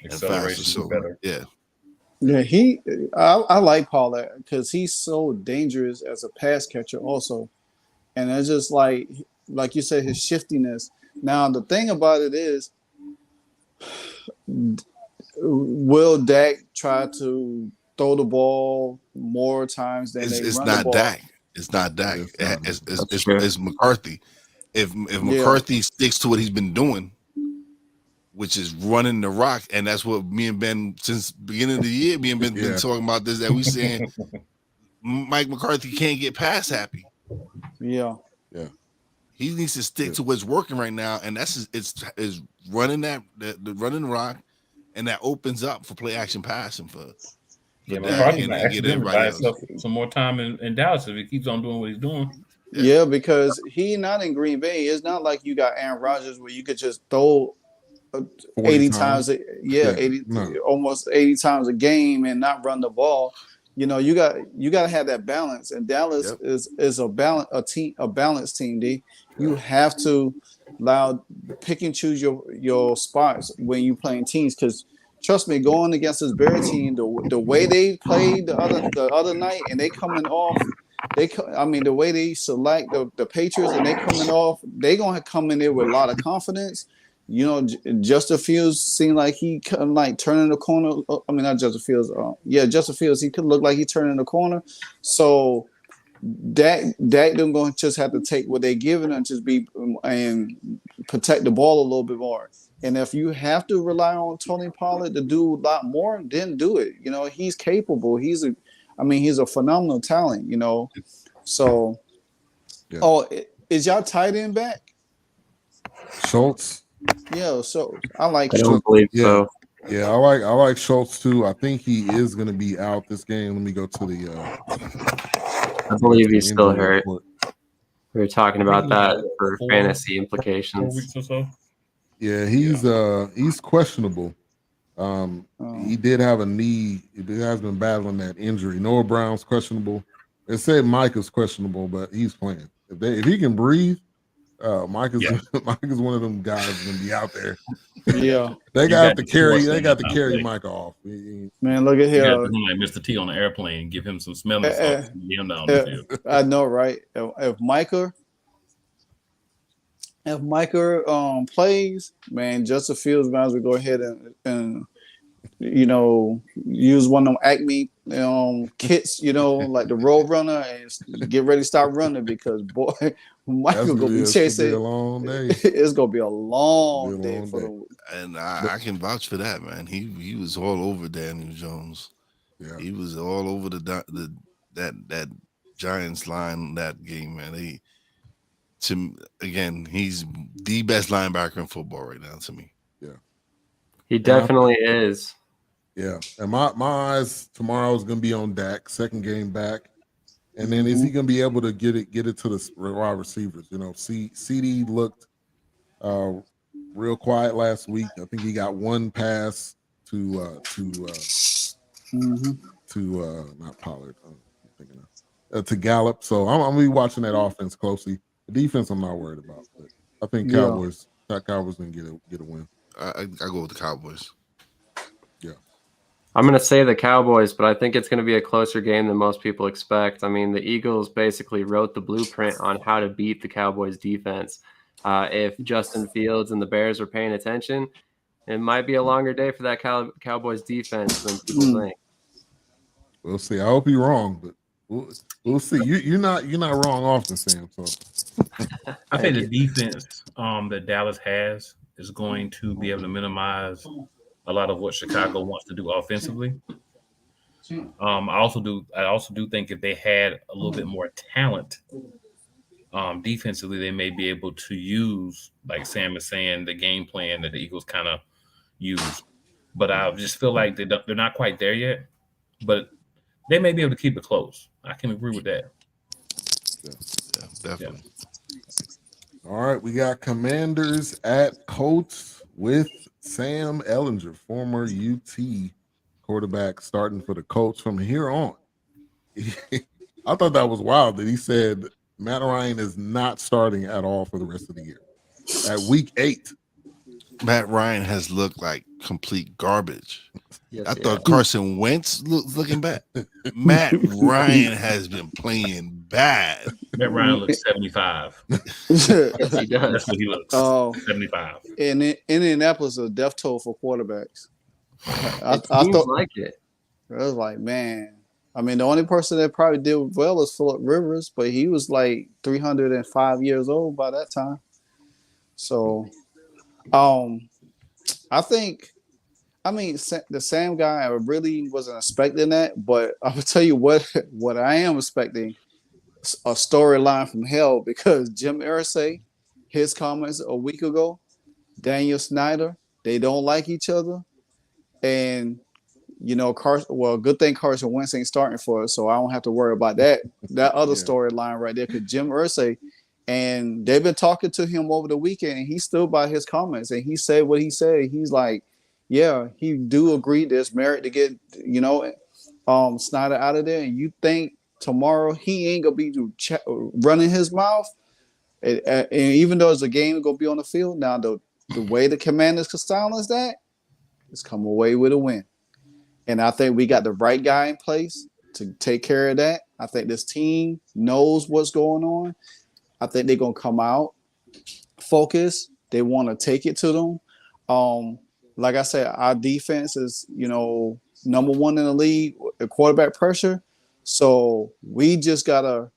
Acceleration so better. Yeah. I like Pollard because he's so dangerous as a pass catcher also. And it's just like you said, his shiftiness. Now the thing about it is, will Dak try to throw the ball more times than they run the ball? It's not Dak. It's McCarthy. If McCarthy sticks to what he's been doing, which is running the rock, and that's what me and Ben since the beginning of the year, been talking about this. That we saying Mike McCarthy can't get pass happy. Yeah. He needs to stick to what's working right now, and that's it's running the running the rock, and that opens up for play action passing for. McCarthy might buy some more time in Dallas if he keeps on doing what he's doing. Yeah, because he not in Green Bay. It's not like you got Aaron Rodgers where you could just throw 80 times, almost 80 times a game and not run the ball. You got to have that balance, and Dallas is a balanced team. D, you have to pick and choose your spots when you playing teams. Because trust me, going against this Bears team, the way they played the other night, and they coming off. The way they select the Patriots and they coming off, they gonna come in there with a lot of confidence. You know, Justin Fields seemed like he couldn't like turning the corner. I mean, not Justin Fields. Justin Fields. He could look like he turning the corner. So Dak them going to just have to take what they're giving and just be and protect the ball a little bit more. And if you have to rely on Tony Pollard to do a lot more, then do it. You know, he's capable. He's a phenomenal talent. You know, so. Yeah. Oh, is y'all tight end back? Schultz. Yeah, so I like. I don't believe so. Yeah, I like Schultz too. I think he is going to be out this game. Let me go to the. I believe he's still hurt. We were talking about that for fantasy implications. 4 weeks or so. Yeah, he's questionable. He did have a knee. He has been battling that injury. Noah Brown's questionable. They said Mike is questionable, but he's playing. If he can breathe, Mike is one of them guys that's gonna be out there. Yeah, they got to carry Mike off. Man, look at here. Like Mr. T on the airplane, give him some smelling salts and get him down the field. I know, right? If Micah plays, man, Justin Fields might as well go ahead and you know, use one of them Acme kits, you know, like the Road Runner, and get ready to start running because boy, Michael gonna be chasing. A long day. It's gonna be a long day for them. And I can vouch for that, man. He was all over Daniel Jones. Yeah, he was all over that Giants line that game, man. He's the best linebacker in football right now to me. Yeah, he definitely is. Yeah, and my eyes tomorrow is going to be on Dak, second game back, and then is he going to be able to get it to the wide receivers? You know, CD looked real quiet last week. I think he got one pass to not Pollard, to Gallup. So I'm going to be watching that offense closely. The defense I'm not worried about, but I think Cowboys going to get a win. I go with the Cowboys. Yeah. I'm going to say the Cowboys, but I think it's going to be a closer game than most people expect. I mean, the Eagles basically wrote the blueprint on how to beat the Cowboys defense. If Justin Fields and the Bears are paying attention, it might be a longer day for that Cowboys defense than people think. We'll see. I hope you're wrong, but we'll see. You're not wrong often, Sam. So I think the defense that Dallas has is going to be able to minimize a lot of what Chicago wants to do offensively. I also do think if they had a little bit more talent defensively, they may be able to use, like Sam is saying, the game plan that the Eagles kind of use. But I just feel like they're not quite there yet. But they may be able to keep it close. I can agree with that. Yeah, definitely. Yeah. All right, we got Commanders at Colts with Sam Ehlinger, former UT quarterback, starting for the Colts from here on. I thought that was wild that he said Matt Ryan is not starting at all for the rest of the year. At week 8. Matt Ryan has looked like complete garbage. Yes, I thought Carson Wentz looking bad. Matt Ryan has been playing bad. Matt Ryan looks 75. Yes, he does. That's what he looks. 75. Indianapolis is a death toll for quarterbacks. I thought like it. I was like, man. I mean, the only person that probably did well is Phillip Rivers, but he was like 305 years old by that time. So, I think, the Sam guy, I really wasn't expecting that, but I will tell you what I am expecting, a storyline from hell, because Jim Irsay, his comments a week ago, Daniel Snyder, they don't like each other, and you know, good thing Carson Wentz ain't starting for us, so I don't have to worry about that other storyline right there, because Jim Irsay, and they've been talking to him over the weekend, and he stood by his comments, and he said what he said. He's like, yeah, he do agree there's merit to get, you know, Snyder out of there, and you think tomorrow he ain't gonna be running his mouth, and even though it's a game gonna be on the field, now the way the Commanders can silence that is come away with a win. And I think we got the right guy in place to take care of that. I think this team knows what's going on. I think they're going to come out, focus, They want to take it to them. Like I said, our defense is, number one in the league, quarterback pressure. So we just gotta,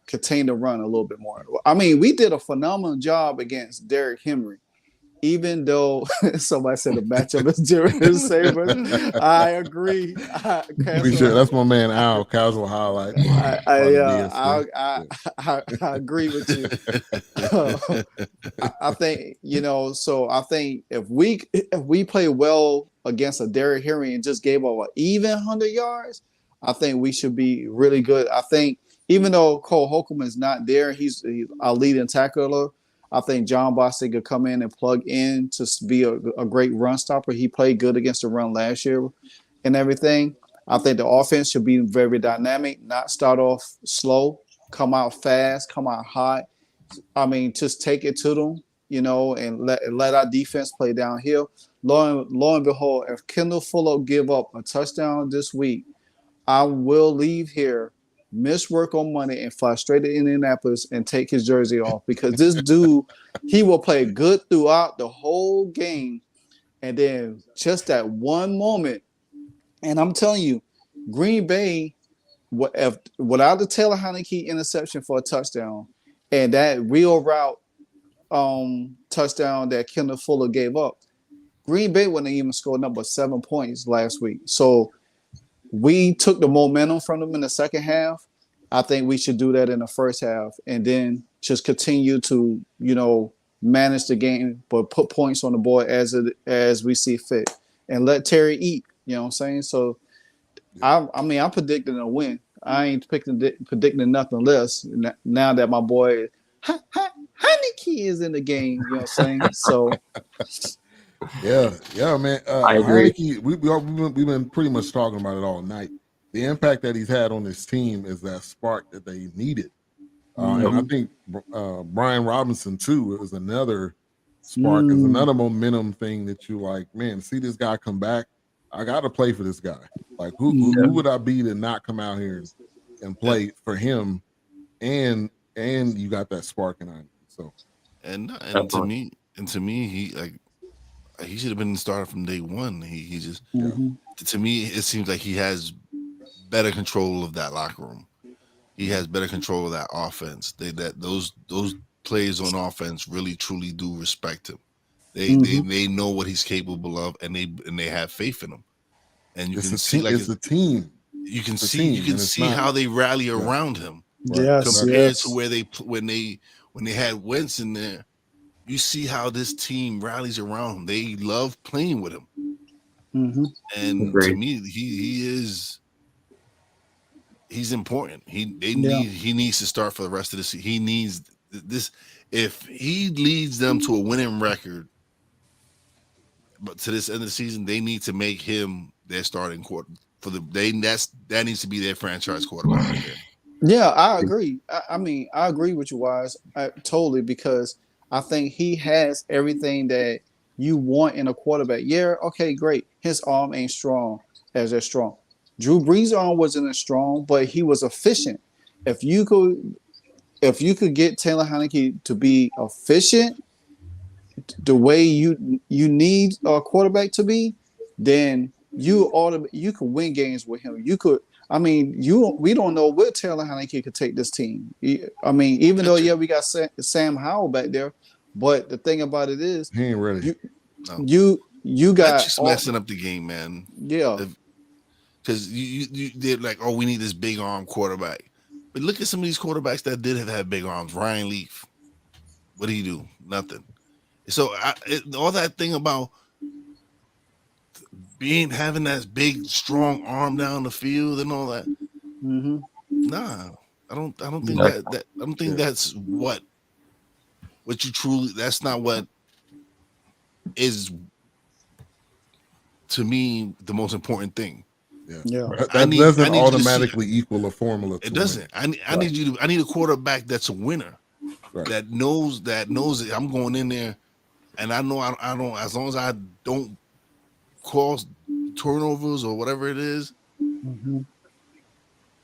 contain the run a little bit more. I mean, we did a phenomenal job against Derrick Henry. Even though somebody said the matchup is Jerry Sabers, I agree. That's my man Al. Casual highlight. I agree with you. I think So I think if we play well against a Derrick Henry and just gave up an even 100 yards, I think we should be really good. I think even though Cole Holcomb is not there, he's our leading tackler. I think John Bostic could come in and plug in to be a great run stopper. He played good against the run last year and everything. I think the offense should be very dynamic, not start off slow, come out fast, come out hot. I mean, just take it to them, and let our defense play downhill. Lo and behold, if Kendall Fuller give up a touchdown this week, I will leave here, miss work on Monday, and fly straight to Indianapolis and take his jersey off, because this dude, he will play good throughout the whole game. And then just that one moment, and I'm telling you, Green Bay, without the Taylor Heinicke interception for a touchdown and that wheel route touchdown that Kendall Fuller gave up, Green Bay wouldn't even score number 7 points last week. So we took the momentum from them in the second half. I think we should do that in the first half, and then just continue to, manage the game, but put points on the board as we see fit, and let Terry eat. You know what I'm saying? So, I'm predicting a win. I ain't predicting nothing less. Now that my boy Heinicke is in the game, you know what I'm saying? So. Yeah, man. I agree. Heinicke, we've been pretty much talking about it all night. The impact that he's had on this team is that spark that they needed. And I think Brian Robinson, too, is another spark, is another momentum thing that you like, man, see this guy come back. I got to play for this guy. Like, who would I be to not come out here and play for him? And you got that spark in him. So, and to me, he should have been started from day one. He just, to me, it seems like he has better control of that locker room. He has better control of that offense. Those plays on offense really truly do respect him. They know what he's capable of, and they have faith in him. And you can see it's a team. You can see how they rally around him. Right. Compared to where when they had Wentz in there. You see how this team rallies around him. They love playing with him. And to me, he's important. He needs to start for the rest of the season. He needs this. If he leads them to a winning record, but to this end of the season, they need to make him their starting quarter that needs to be their franchise quarterback right there. Yeah, I agree. I agree with you, Wise. Totally, because I think he has everything that you want in a quarterback. Yeah, okay, great. His arm ain't strong as they're strong. Drew Brees' arm wasn't as strong, but he was efficient. If you could get Taylor Heinicke to be efficient the way you need a quarterback to be, then you could win games with him. You could. We don't know where Taylor Heinicke could take this team. Even though we got Sam Howell back there, but the thing about it is he ain't ready. You got that's just messing up the game, man. Yeah, because they're like, oh, we need this big arm quarterback. But look at some of these quarterbacks that did have big arms. Ryan Leaf, what did he do? Nothing. So all that thing about having that big strong arm down the field and all that. Nah, I don't think that I don't think that's what you truly. That's not what is, to me, the most important thing. Yeah. That doesn't automatically equal a formula. It doesn't. I need a quarterback that's a winner, that knows that I'm going in there, and I know I don't, as long as I don't cause turnovers or whatever it is,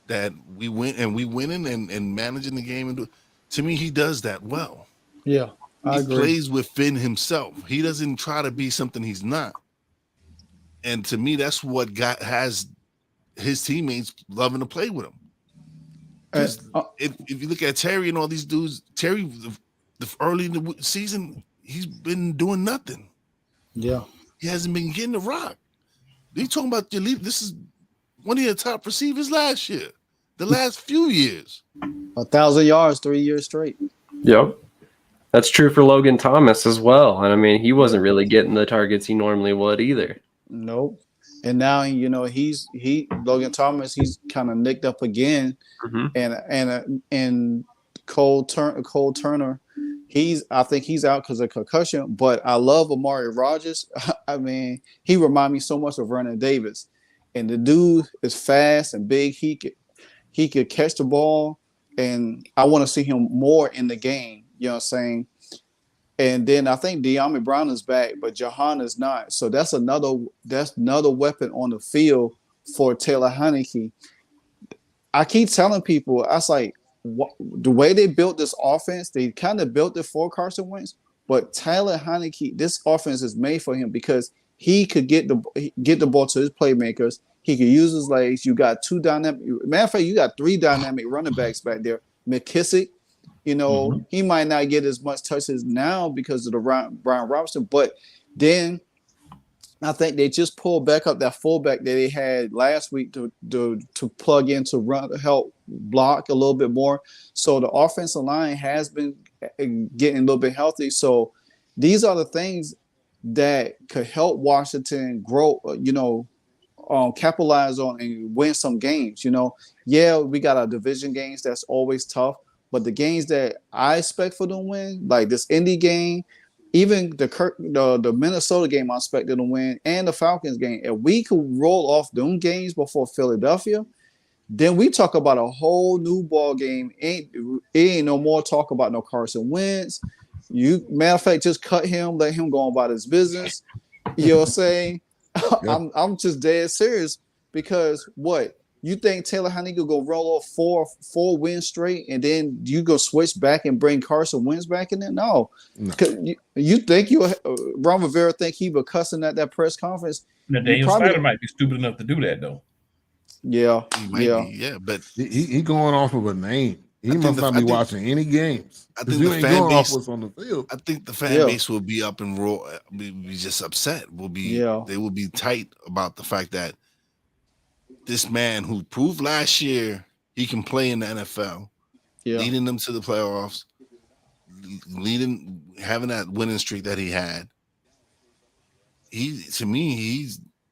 that we win and we winning and managing the game. To me, he does that well. Yeah. I he agree. plays within himself. He doesn't try to be something he's not. And to me, that's what has his teammates loving to play with him. Because if you look at Terry and all these dudes, Terry, the early in the season, he's been doing nothing. Yeah. He hasn't been getting the rock. They talking about your lead. This is one of your top receivers last year, the last few years. 1,000 yards, 3 years straight. Yep. That's true for Logan Thomas as well. And I mean, he wasn't really getting the targets he normally would either. Nope. And now, you know, Logan Thomas, he's kind of nicked up again. And Cole Turner, I think he's out because of concussion. But I love Amari Rodgers. I mean, he reminds me so much of Vernon Davis. And the dude is fast and big. He could catch the ball, and I want to see him more in the game. You know what I'm saying? And then I think De'Ami Brown is back, but Jahan is not. So that's another weapon on the field for Taylor Heinicke. I keep telling people, I was like, the way they built this offense, they kind of built it for Carson Wentz, but Taylor Heinicke, this offense is made for him because he could get the ball to his playmakers. He could use his legs. You got two dynamic. Matter of fact, you got three dynamic running backs back there. McKissick, you know, he might not get as much touches now because of the Brian Robinson, but then I think they just pulled back up that fullback that they had last week to plug in to run, help block a little bit more. So the offensive line has been getting a little bit healthy. So these are the things that could help Washington grow, you know, capitalize on and win some games. You know, yeah, we got our division games. That's always tough. But the games that I expect for them to win, like this Indy game, even the Minnesota game, I expect them to win, and the Falcons game. If we could roll off them games before Philadelphia, then we talk about a whole new ball game. It ain't no more talk about no Carson Wentz. Matter of fact, just cut him, let him go on about his business. You know what I'm saying? Yep. I'm just dead serious because what? You think Taylor Heinicke go roll off four wins straight, and then you go switch back and bring Carson Wentz back in there? No. You think Ron Rivera think he was cussing at that press conference? Now, Daniel Snyder might be stupid enough to do that though. Yeah, but he going off of a name. He must not be watching any games. I think you the ain't fan going base off what's on the field. I think the fan base will be up and roll. Be just upset. They will be tight about the fact that this man who proved last year he can play in the NFL, leading them to the playoffs, having that winning streak that he had. To me,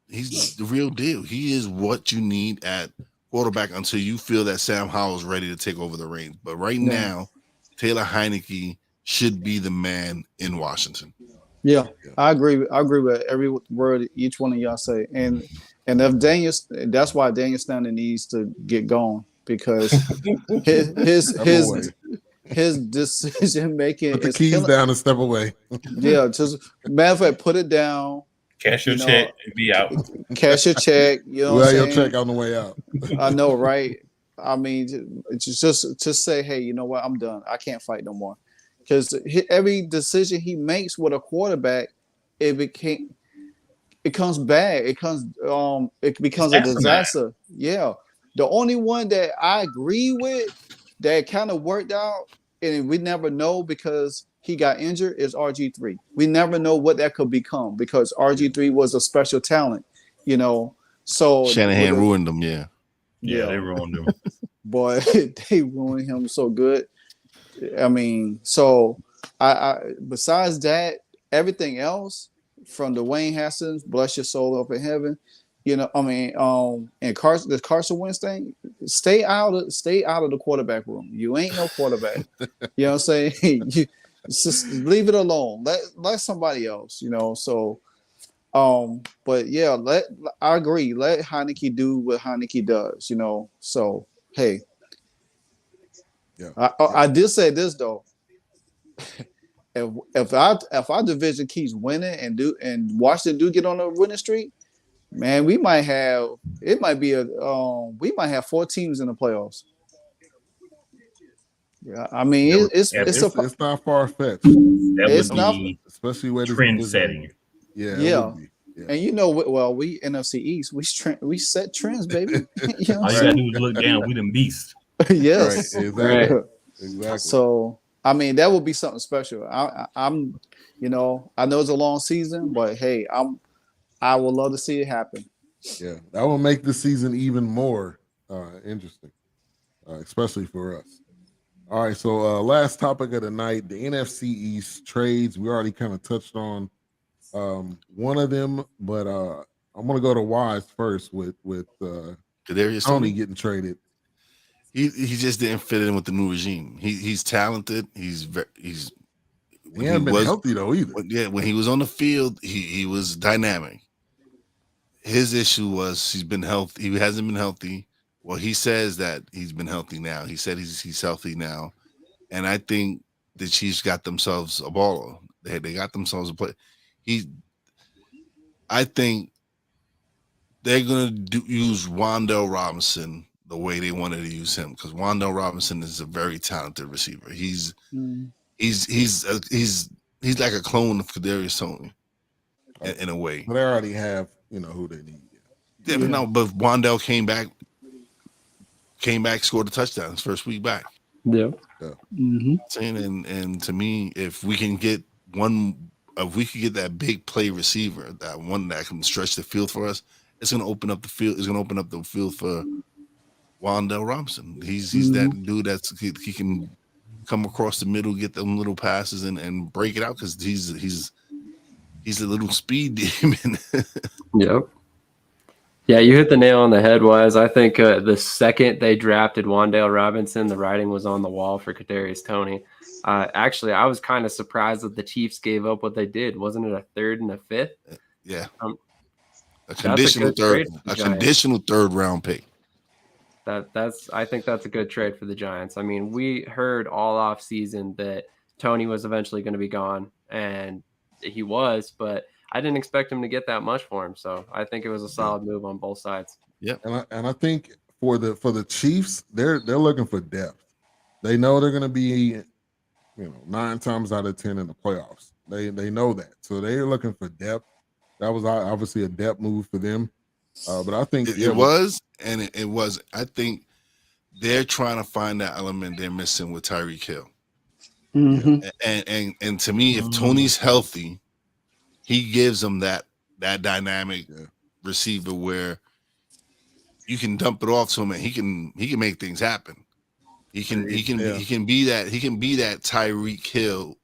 he's the real deal. He is what you need at quarterback until you feel that Sam Howell's ready to take over the reins. But right now, Taylor Heinicke should be the man in Washington. Yeah, I agree with every word each one of y'all say. And if that's why Daniel Snyder needs to get going because his decision making put the keys down and step away. Just matter of fact, put it down. Cash your check and be out. Cash your check. You know what I'm saying? Your check on the way out. I know, right? I mean, just say, hey, you know what? I'm done. I can't fight no more. Because every decision he makes with a quarterback, it becomes bad. It becomes a disaster. Yeah. The only one that I agree with that kind of worked out, and we never know because he got injured, is RG3. We never know what that could become because RG3 was a special talent, you know. So Shanahan ruined him, Yeah, they ruined him. Boy, they ruined him so good. I mean, so I besides that, everything else from Dwayne Haskins, bless your soul up in heaven, you know. I mean, and the Carson Wentz thing, stay out of the quarterback room. You ain't no quarterback. You know what I'm saying? You just leave it alone. Let somebody else, you know. So, but yeah, I agree. Let Heinicke do what Heinicke does, you know. So hey. Yeah. I did say this though. If our division keeps winning and Washington do get on a winning streak, man, we might have 4 teams in the playoffs. Yeah, I mean, It's not far fetched, That It's would not, be especially where this trend division- setting. Yeah, it yeah. would be. Yeah. And you know, we NFC East, we set trends, baby. You know All what you I'm gotta do is look down. We them beast. saying? Yes. Right. Exactly. Right. Exactly. So I mean, that would be something special. I'm, you know, I know it's a long season, but hey, I would love to see it happen. Yeah, that will make the season even more interesting, especially for us. All right, so last topic of the night, the NFC East trades. We already kind of touched on one of them, but I'm gonna go to Wise first with Tony getting traded. He just didn't fit in with the new regime. He's talented. He hasn't been healthy though either. Yeah, when he was on the field, he was dynamic. His issue was he's been healthy. He hasn't been healthy. Well, he says that he's been healthy now. He said he's healthy now, and I think the Chiefs got themselves a baller. They got themselves a play. I think they're gonna use Wan'Dale Robinson the way they wanted to use him, because Wan'Dale Robinson is a very talented receiver. He's like a clone of Kadarius Toney in a way. But they already have who they need. Yeah, but Wan'Dale came back, scored a touchdown his first week back. Yeah. And to me, if we can get that big play receiver, that one that can stretch the field for us, it's going to open up the field. It's going to open up the field for Wan'Dale Robinson. He's that dude he can come across the middle, get them little passes and break it out, because he's a little speed demon. Yep. Yeah, you hit the nail on the head, Wes. I think the second they drafted Wan'Dale Robinson, the writing was on the wall for Kadarius Toney. Actually, I was kind of surprised that the Chiefs gave up what they did. Wasn't it a third and a fifth? Yeah. A conditional third round pick. I think that's a good trade for the Giants. I mean, we heard all off season that Toney was eventually going to be gone, and he was, but I didn't expect him to get that much for him. So I think it was a solid move on both sides. Yeah. And I think for the Chiefs, they're looking for depth. They know they're going to be 9 times out of 10 in the playoffs. They know that. So they're looking for depth. That was obviously a depth move for them. But I think it was. I think they're trying to find that element they're missing with Tyreek Hill. And to me, if Toney's healthy, he gives them that dynamic receiver where you can dump it off to him and he can make things happen. He can be that Tyreek Hill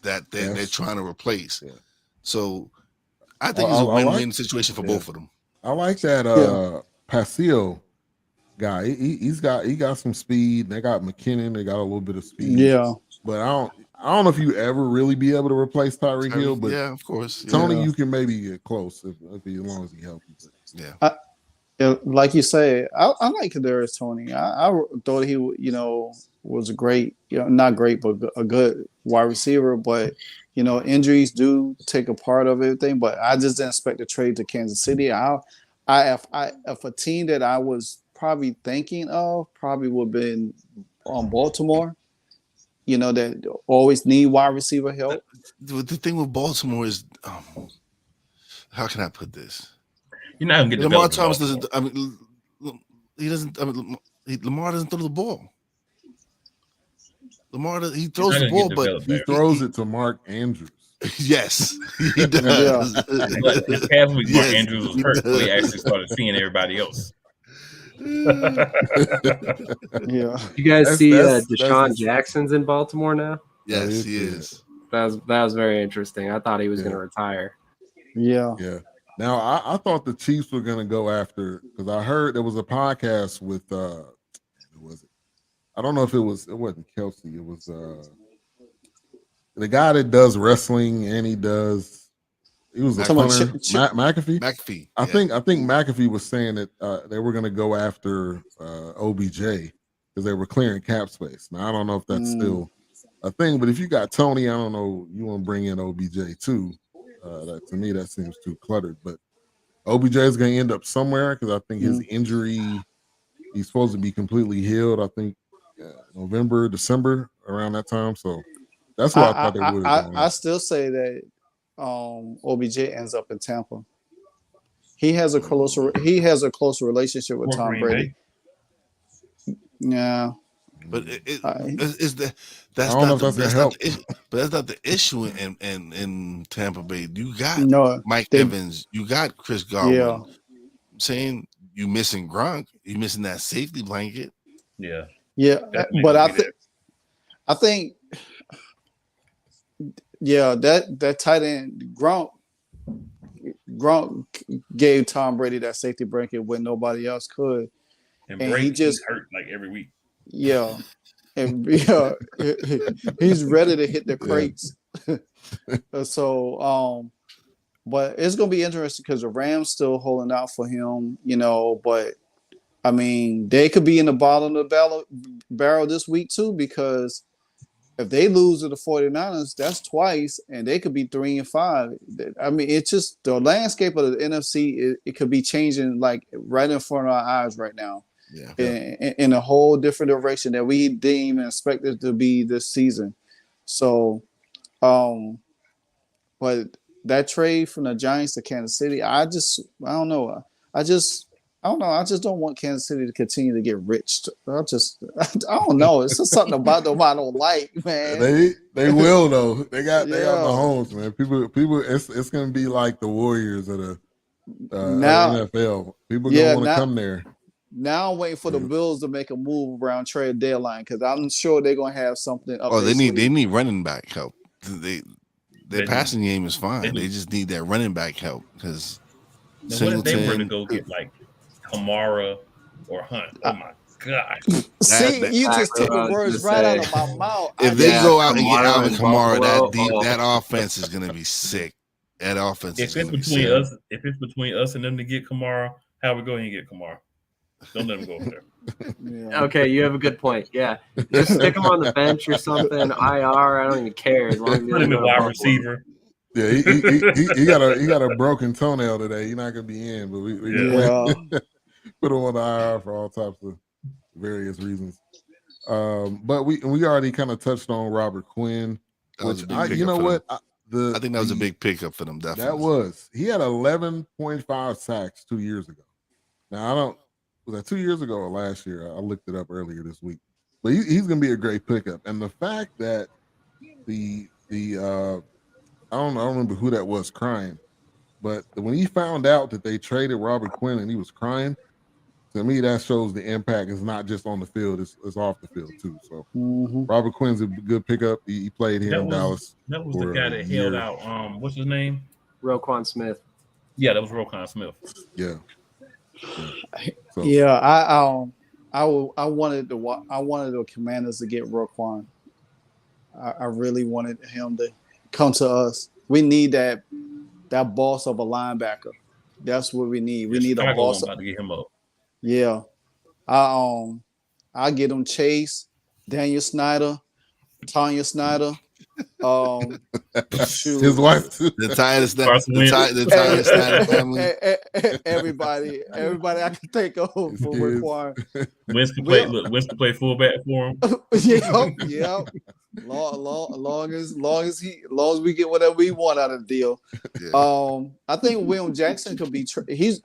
that they're trying to replace. Yeah. So I think it's a win-win situation for both of them. I like that Paseo guy. He got some speed. They got McKinnon. They got a little bit of speed. Yeah. But I don't know if you ever really be able to replace Tyreek Hill. But yeah, of course. Toney, you can maybe get close if as long as he helps you. Yeah. Like you say, I like Kadarius Toney. I thought he, was a great, not great, but a good wide receiver. But injuries do take a part of everything. But I just didn't expect the trade to Kansas City. If a team that I was probably thinking of probably would have been on Baltimore. That always need wide receiver help. The thing with Baltimore is, how can I put this? You're not gonna get Lamar Thomas doesn't. I mean, he doesn't. Lamar doesn't throw the ball. He throws the ball, but he throws it to Mark Andrews. Yes, he does. But this past week, Mark Andrews was hurt, so he actually started seeing everybody else. Yeah. You guys see Deshaun Jackson's in Baltimore now? Yes, he is. That was very interesting. I thought he was going to retire. Yeah. Yeah. Now I thought the Chiefs were going to go after, because I heard there was a podcast with who was it? I don't know if it wasn't Kelsey. It was the guy that does wrestling and he was a punter, McAfee. McAfee. I think McAfee was saying that they were going to go after OBJ because they were clearing cap space. Now I don't know if that's still a thing, but if you got Toney, I don't know, you want to bring in OBJ too. That to me that seems too cluttered. But OBJ is going to end up somewhere because I think his injury, he's supposed to be completely healed. I think November, December, around that time. So that's what I thought they would have done. I still say that OBJ ends up in Tampa. He has a closer relationship with Tom Brady. Yeah. But that's not the issue in Tampa Bay. You got Mike Evans, you got Chris Godwin. Yeah. I'm saying you missing Gronk, you missing that safety blanket. Yeah. Yeah, but I think that tight end Gronk gave Tom Brady that safety blanket when nobody else could. And Brady just hurt like every week. Yeah. And he's ready to hit the crates. So but it's gonna be interesting because the Rams still holding out for him, but I mean they could be in the bottom of the barrel this week too, because if they lose to the 49ers, that's twice, and they could be 3-5. I mean, it's just the landscape of the NFC. It could be changing like right in front of our eyes right now, in a whole different direction that we didn't even expect it to be this season. So, but that trade from the Giants to Kansas City, I don't know. I just don't want Kansas City to continue to get rich. I don't know. It's just something about them I don't like, man. They will though. They got Mahomes, man. People. It's gonna be like the Warriors of the NFL. People gonna want to come there. Now I'm waiting for the Bills to make a move around trade deadline because I'm sure they're gonna have something up. Oh, they need running back help. Their passing game is fine. They just need that running back help because. What if they were to go get like Kamara or Hunt? Oh my God! See, you just took the words right out of my mouth. If they go out and get Alvin Kamara, that offense is gonna be sick. That offense. If it's between us and them to get Kamara, how we go ahead and get Kamara? Don't let him go over there. Yeah. Okay, you have a good point. Yeah, just stick him on the bench or something. IR, I don't even care as long as put him in wide receiver. Yeah, he got a broken toenail today. He's not gonna be in, but we put him on the IR for all types of various reasons. But we already kind of touched on Robert Quinn, which I think that was a big pickup for them. Definitely, he had 11.5 sacks 2 years ago. Now was that 2 years ago or last year? I looked it up earlier this week, but he's gonna be a great pickup. And the fact that I don't remember who that was crying, but when he found out that they traded Robert Quinn and he was crying, to me that shows the impact is not just on the field; it's off the field too. So Robert Quinn's a good pickup. He played here in Dallas. That was the guy that held out. What's his name? Roquan Smith. Yeah, that was Roquan Smith. Yeah. So. Yeah, I wanted the Commanders to get Roquan. I really wanted him to come to us. We need that boss of a linebacker. That's what we need. We need a boss. About to get him up. Yeah, I get him Chase, Daniel Snyder, Tanya Snyder. His wife too. The Snyder family. Everybody I can think of for Roquan. Wentz can play fullback for him. Yeah. Long as we get whatever we want out of the deal. Yeah. I think William Jackson could be he's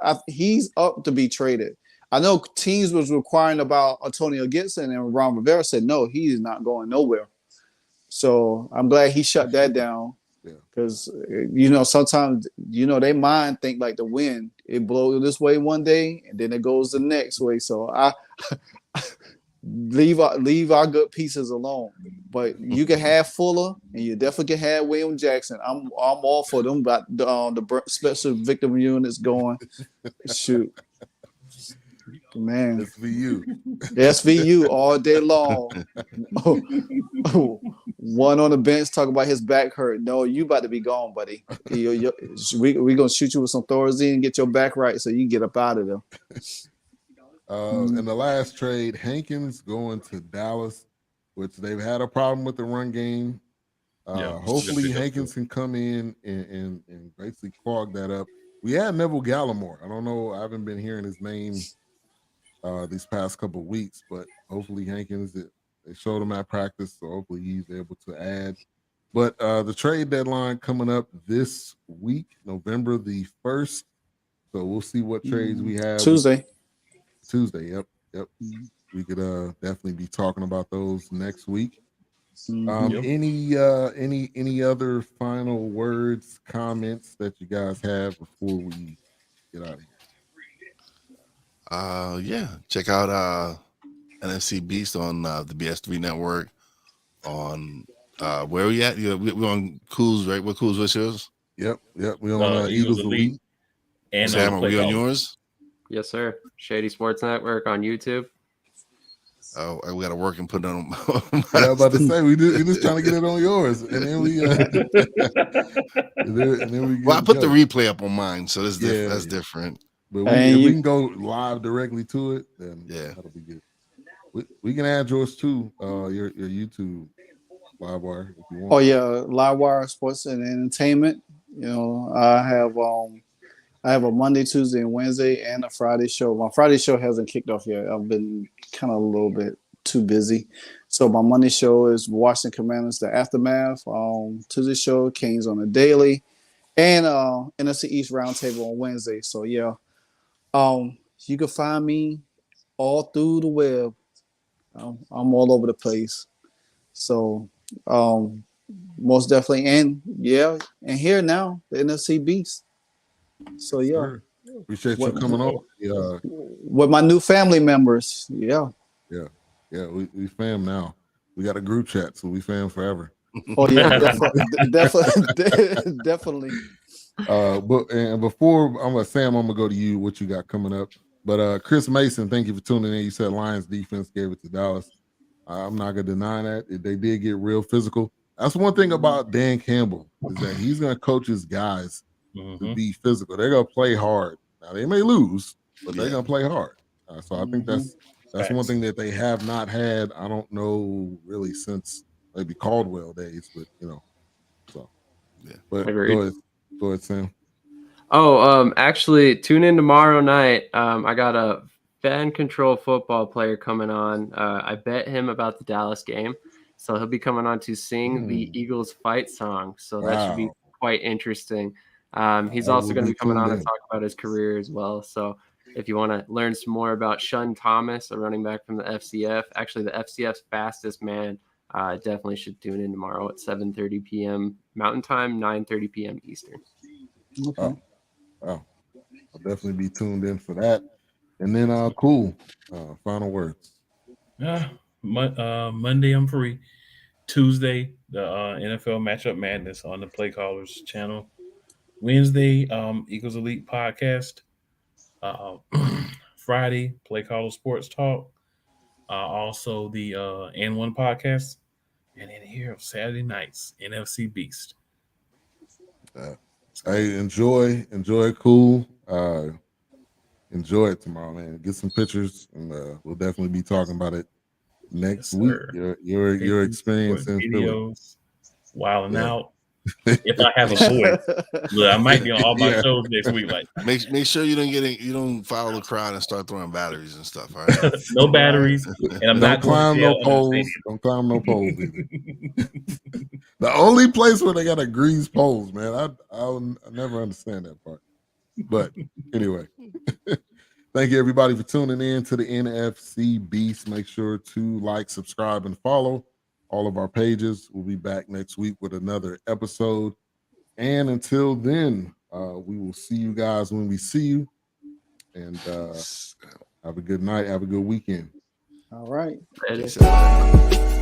up to be traded. I know teams was requiring about Antonio Gibson, and Ron Rivera said no, he's not going nowhere. So I'm glad he shut that down because sometimes they mind think like the wind. It blows this way one day and then it goes the next way. So I leave our good pieces alone. But you can have Fuller and you definitely can have William Jackson. I'm all for them. But the special victim units going. Shoot. Man, SVU all day long. One on the bench talking about his back hurt. No, you about to be gone, buddy. We gonna shoot you with some Thorazine and get your back right so you can get up out of there. In the last trade, Hankins going to Dallas, which they've had a problem with the run game. Hopefully Hankins can come in and basically clog that up. We had Neville Gallimore. I don't know. I haven't been hearing his name these past couple of weeks, but hopefully Hankins They showed him at practice, so hopefully he's able to add. But the trade deadline coming up this week, November the 1st. So we'll see what trades we have. Tuesday. Yep. We could definitely be talking about those next week. Yep. Any other final words, comments that you guys have before we get out of here? Yeah. Check out NFC Beast on the BS3 network. On where are we at? We're on Cool's, right? What Cool's? What's yours? Yep. We're on Eagles Elite. And Sam, are we on yours? Yes, sir. Shady Sports Network on YouTube. Oh, we got to work and put it on. Yeah, I'm about to say we're just trying to get it on yours, and then we. Well, I put the replay up on mine, so that's different. But if we can go live directly to it, then that'll be good. We can add yours too. Your YouTube Livewire if you want. Oh yeah, Livewire Sports and Entertainment. You know, I have a Monday, Tuesday, and Wednesday, and a Friday show. My Friday show hasn't kicked off yet. I've been kind of a little bit too busy. So my Monday show is Washington Commanders, the Aftermath. Tuesday show, Kings on the Daily, and NFC East Roundtable on Wednesday. So yeah, you can find me all through the web. I'm all over the place. So most definitely, and here now, the NFC Beast. So yeah, sure. Appreciate you coming on. Yeah, with my new family members. Yeah. We fam now. We got a group chat, so we fam forever. Oh yeah, definitely. But before Sam, I'm gonna go to you. What you got coming up? But Chris Mason, thank you for tuning in. You said Lions defense gave it to Dallas. I'm not gonna deny that they did get real physical. That's one thing about Dan Campbell is that he's gonna coach his guys to be physical. They're gonna play hard. Now they may lose, but they're gonna play hard. So I think that's one thing that they have not had. I don't know really since maybe Caldwell days, but so yeah. But go ahead, Sam. Actually, tune in tomorrow night. I got a fan control football player coming on. I bet him about the Dallas game, so he'll be coming on to sing the Eagles fight song. So that should be quite interesting. He's also going to be coming on and talk about his career as well. So if you want to learn some more about Shun Thomas, a running back from the FCF, actually the FCF's fastest man, definitely should tune in tomorrow at 7:30 p.m. Mountain Time, 9:30 p.m. Eastern. Okay. Wow. I'll definitely be tuned in for that. And then cool. Final words. Monday I'm free. Tuesday, the NFL Matchup Madness on the Play Callers channel. Wednesday, Eagles Elite podcast. Friday, Play Caller Sports Talk. Also the N1 podcast. And then here Saturday nights, NFC Beast. Hey, enjoy cool. Enjoy it tomorrow, man. Get some pictures, and we'll definitely be talking about it next week. Your experience in videos, wilding out. If I have a voice, look, I might be on all my shows next week. Like, make sure you don't follow the crowd and start throwing batteries and stuff. All right, no batteries, and I'm not climb no poles. Don't climb no poles. The only place where they got to grease poles, man. I never understand that part. But anyway, thank you everybody for tuning in to the NFC Beast. Make sure to like, subscribe, and follow all of our pages. We'll be back next week with another episode. And until then, we will see you guys when we see you. And have a good night. Have a good weekend. All right. Later.